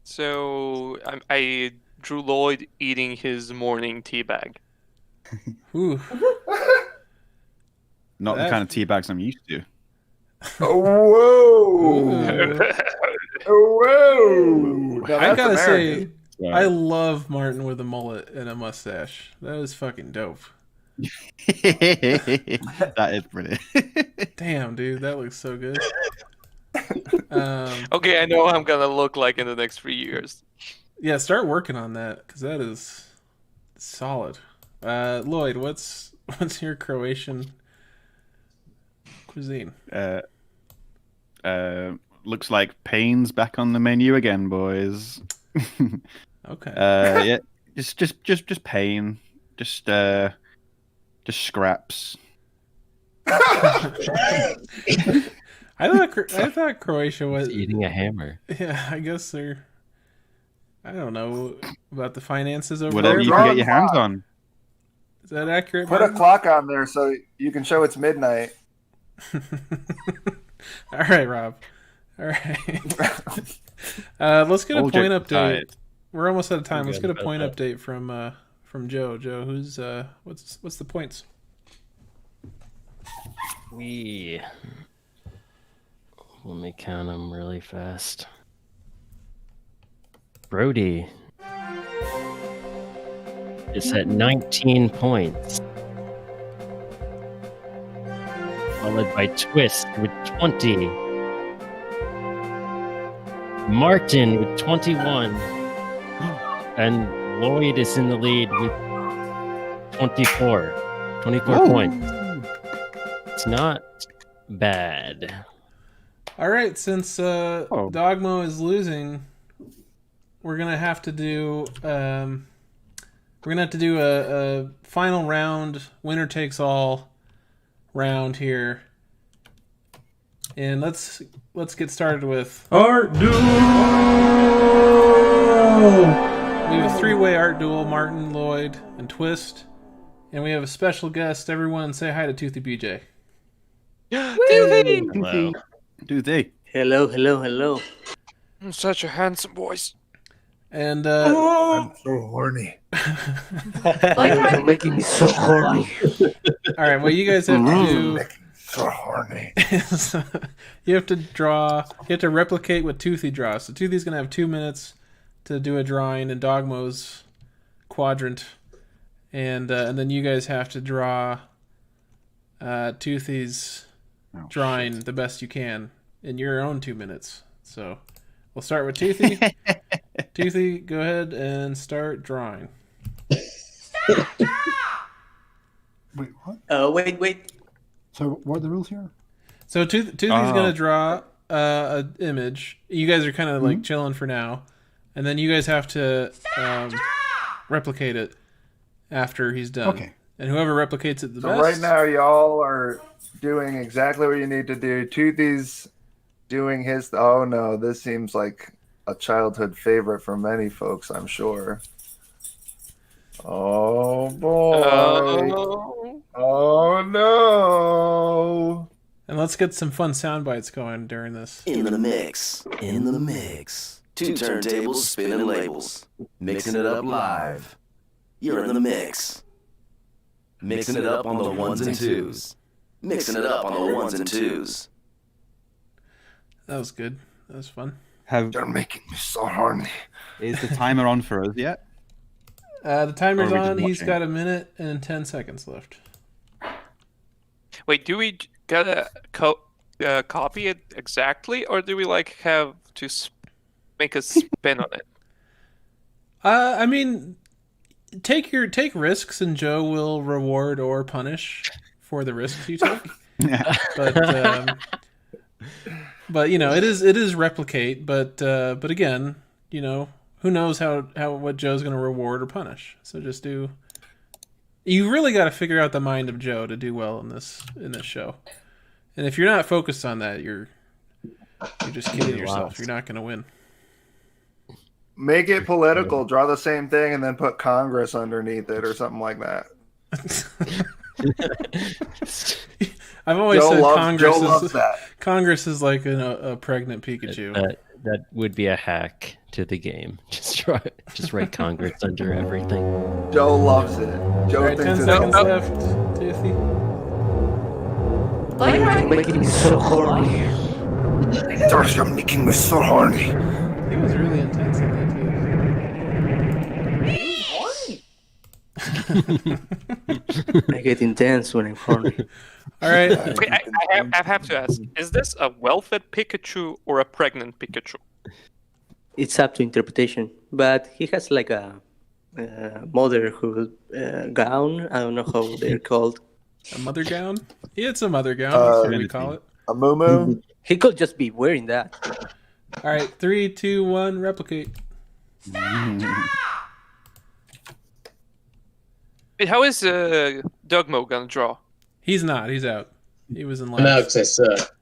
B: So I drew Lloyd eating his morning tea bag.
C: Ooh.
D: Not the kind of tea bags I'm used to.
A: Whoa! Whoa! Now
C: I
A: that's
C: gotta
A: American.
C: say, I love Martin with a mullet and a mustache. That is fucking dope.
D: That is brilliant.
C: Damn, dude, that looks so good.
B: Okay, I know what I'm gonna look like in the next 3 years.
C: Yeah, start working on that because that is solid. Lloyd, what's your Croatian cuisine?
D: Looks like pain's back on the menu again, boys.
C: Okay.
D: Yeah, just pain, just scraps.
C: I thought Croatia was
G: eating a hammer.
C: Yeah, I guess they're. I don't know about the finances over
D: Whatever
C: there.
D: you can get your hands on.
C: Is that accurate?
A: Put a clock on there so you can show it's midnight.
C: All right, Rob. All right. Let's get a point update. We're almost out of time. Let's get a point update from Joe. Joe, who's what's the points?
G: Let me count them really fast. Brody is at 19 points. Followed by Twist with 20. Martin with 21. And Lloyd is in the lead with 24. 24 points. It's not bad.
C: All right, since Dogmo is losing, we're gonna have to do a final round, winner takes all round here, and let's get started with
K: Art Duel.
C: We have a three-way art duel: Martin, Lloyd, and Twist, and we have a special guest. Everyone, say hi to Toothy BJ.
B: Toothy!
G: Hello.
D: Toothy.
K: Hello.
B: I'm such a handsome voice.
C: And
A: I'm so horny.
K: You're making me so horny.
C: all right, what you guys have to do
A: So horny.
C: is you have to replicate what Toothy draws. So Toothy's gonna have 2 minutes to do a drawing in Dogmo's quadrant, and then you guys have to draw Toothy's drawing the best you can in your own 2 minutes. So we'll start with Toothy. Toothy, go ahead and start drawing.
I: Stop, draw!
E: Wait, what?
H: Wait.
E: So what are the rules here?
C: So Toothy's gonna draw an image. You guys are kind of like chilling for now, and then you guys have to replicate it after he's done.
E: Okay.
C: And whoever replicates it the
A: So
C: best.
A: right now, y'all are doing exactly what you need to do. Toothy's doing his. Oh no, this seems like a childhood favorite for many folks, I'm sure. Oh boy. Oh no.
C: And let's get some fun sound bites going during this.
K: In the mix. Two turntables spinning labels. Mixing it up live. You're in the mix. Mixing it up on the ones and twos.
C: That was good. That was fun.
A: You're making me so horny.
D: Is the timer on for us yet?
C: The timer's
D: Or are we just
C: on. He's
D: watching?
C: got 1 minute and 10 seconds left.
B: Wait, do we gotta copy it exactly, or do we have to make a spin on it?
C: I mean, take risks, and Joe will reward or punish for the risks you take. But it is replicate. But again, who knows what Joe's going to reward or punish. So just do. You really got to figure out the mind of Joe to do well in this show. And if you're not focused on that, you're just kidding yourself. You're not going to win.
A: Make it political. Draw the same thing and then put Congress underneath it or something like that.
C: I've always
A: Joe
C: said
A: loves, Joe loves that.
C: Congress is like a pregnant Pikachu.
G: That would be a hack to the game. Just write Congress under everything.
A: Joe loves it. Joe
C: Alright, 10
A: thinks
C: seconds
A: it's
C: left. Toothy.
I: Why are you making me so horny?
A: George, you're making me so horny.
C: He was really intense in that too.
I: I get intense when I'm horny.
C: All right.
B: Okay, I have to ask: is this a well-fed Pikachu or a pregnant Pikachu?
I: It's up to interpretation, but he has like a motherhood gown. I don't know how they're called.
C: A mother gown? He had some mother gown. That's what we call it.
A: A moo.
I: He could just be wearing that.
C: All right, 3, 2, 1, replicate.
B: Wait, how is Dogmo gonna draw?
C: He's not. He's out. He was in
H: I'm out
C: last.
H: because I suck.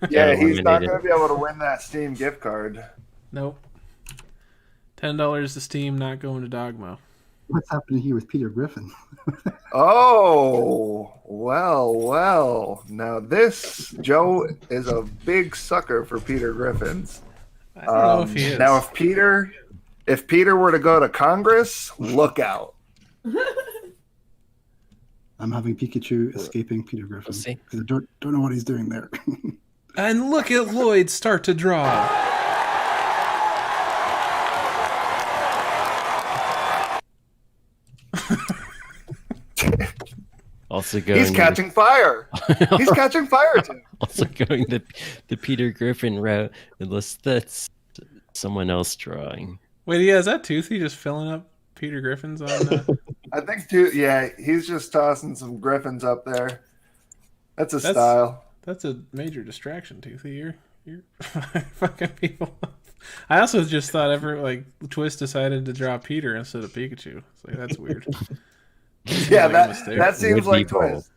A: Yeah, he's not
G: eliminated.
A: going to be able to win that Steam gift card.
C: Nope. $10 to Steam, not going to Dogmo.
E: What's happening here with Peter Griffin?
A: Oh, well. Now this, Joe is a big sucker for Peter Griffins.
C: I don't know if he is.
A: Now, if Peter were to go to Congress, look out.
E: I'm having Pikachu escaping Peter Griffin
G: We'll see.
E: because I don't know what he's doing there.
C: And look at Lloyd start to draw.
G: Also going.
A: He's catching fire. He's catching fire too.
G: Also going the Peter Griffin route, unless that's someone else drawing.
C: Wait, yeah, is that Toothy just filling up Peter Griffin's on?
A: I think too. Yeah, he's just tossing some Griffins up there. That's a style.
C: That's a major distraction, Toothy. You're fucking people up. I also just thought Twist decided to draw Peter instead of Pikachu. It's like, that's weird.
A: Yeah,
C: like a mistake.
A: that seems
G: Would be
A: like Twist.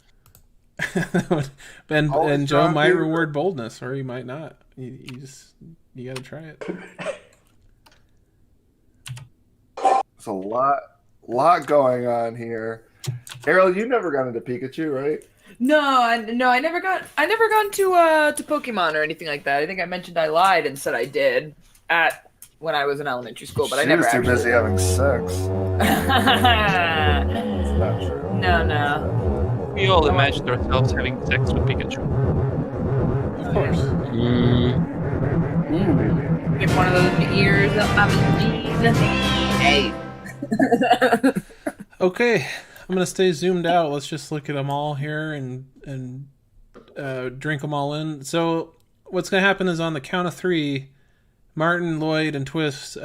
C: and
A: Always
C: Joe
A: draw
C: might
A: Peter.
C: reward boldness, or he might not. You got to try it.
A: There's a lot going on here. Errol, you never got into Pikachu, right?
F: No, I never got to Pokemon or anything like that. I think I mentioned I lied and said I did when I was in elementary school, but I
A: She
F: never
A: was too
F: actually.
A: busy having sex. It's not true.
F: No.
B: We all imagined ourselves having sex with Pikachu.
C: Of course.
F: Give one of those ears up my Hey.
C: Okay, I'm gonna stay zoomed out. Let's just look at them all here and drink them all in. So what's gonna happen is on the count of 3, Martin, Lloyd, and Twist.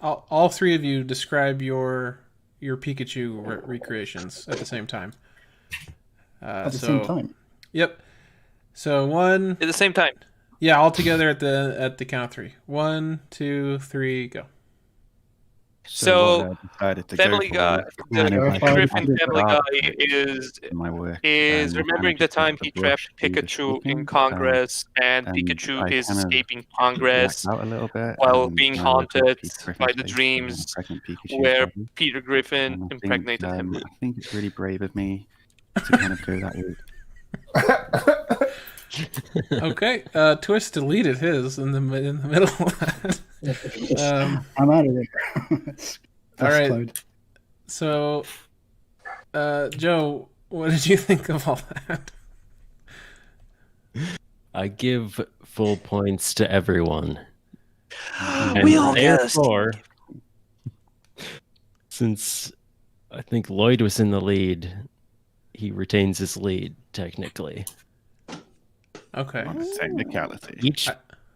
C: All 3 of you describe your Pikachu recreations at the same time.
E: At the same time.
C: Yep. So 1.
B: At the same time.
C: Yeah, all together at the count of 3. 1, 2, 3, go.
B: So,
D: what I decided to
B: Family
D: go
B: Guy,
D: for
B: the
D: was-
B: Griffin Family
D: Ah,
B: Guy
D: my work,
B: is
D: and
B: remembering
D: I
B: the
D: just
B: time
D: took
B: he
D: the brush
B: trapped
D: to the
B: Pikachu in
D: speaking,
B: Congress, and
D: and
B: Pikachu
D: I
B: is
D: kind of
B: escaping Congress
D: blacked out a little bit,
B: while
D: and
B: being
D: I looked at
B: haunted
D: Peter Griffin's
B: by the
D: face,
B: dreams
D: and pregnant Pikachu
B: where
D: body,
B: Peter Griffin
D: and I
B: impregnated him.
D: I think it's really brave of me to kind of go that route.
C: Okay, Twist deleted his in the middle of that.
E: I'm out of there.
C: All right.
E: Cloud.
C: So, Joe, what did you think of all that?
G: I give full points to everyone. And
I: We all get a
G: therefore, since I think Lloyd was in the lead, he retains his lead technically.
C: Okay.
L: On a technicality.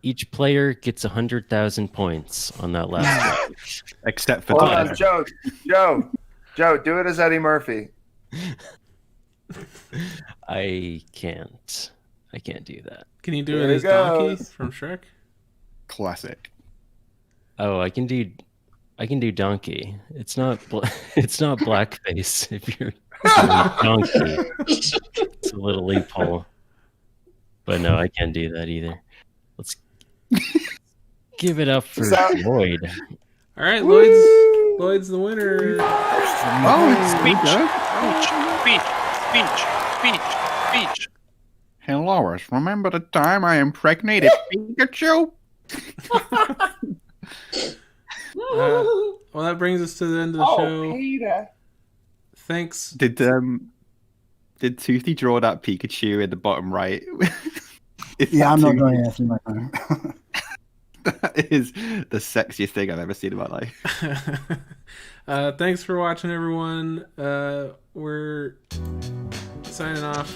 G: Each player gets 100,000 points on that last round.
D: Except for
A: Hold
D: Tyler.
A: on, Joe, do it as Eddie Murphy.
G: I can't do that.
C: Can you do
A: There
C: it
A: he
C: as Donkey
A: goes.
C: from Shrek?
D: Classic.
G: Oh, I can do Donkey. It's not it's not blackface if you're doing Donkey. It's a little loophole. But no, I can't do that either. Let's give it up for Lloyd.
C: All right, Lloyd's the winner.
L: Oh, it's
B: Speech. Speech.
L: Hey, Lois, remember the time I impregnated Pikachu?
C: Well, that brings us to the end of the show.
F: Peter.
C: Thanks.
D: Did Toothy draw that Pikachu in the bottom right?
E: Yeah, I'm not drawing anything right now.
D: That is the sexiest thing I've ever seen in my life.
C: Thanks for watching, everyone. We're signing off.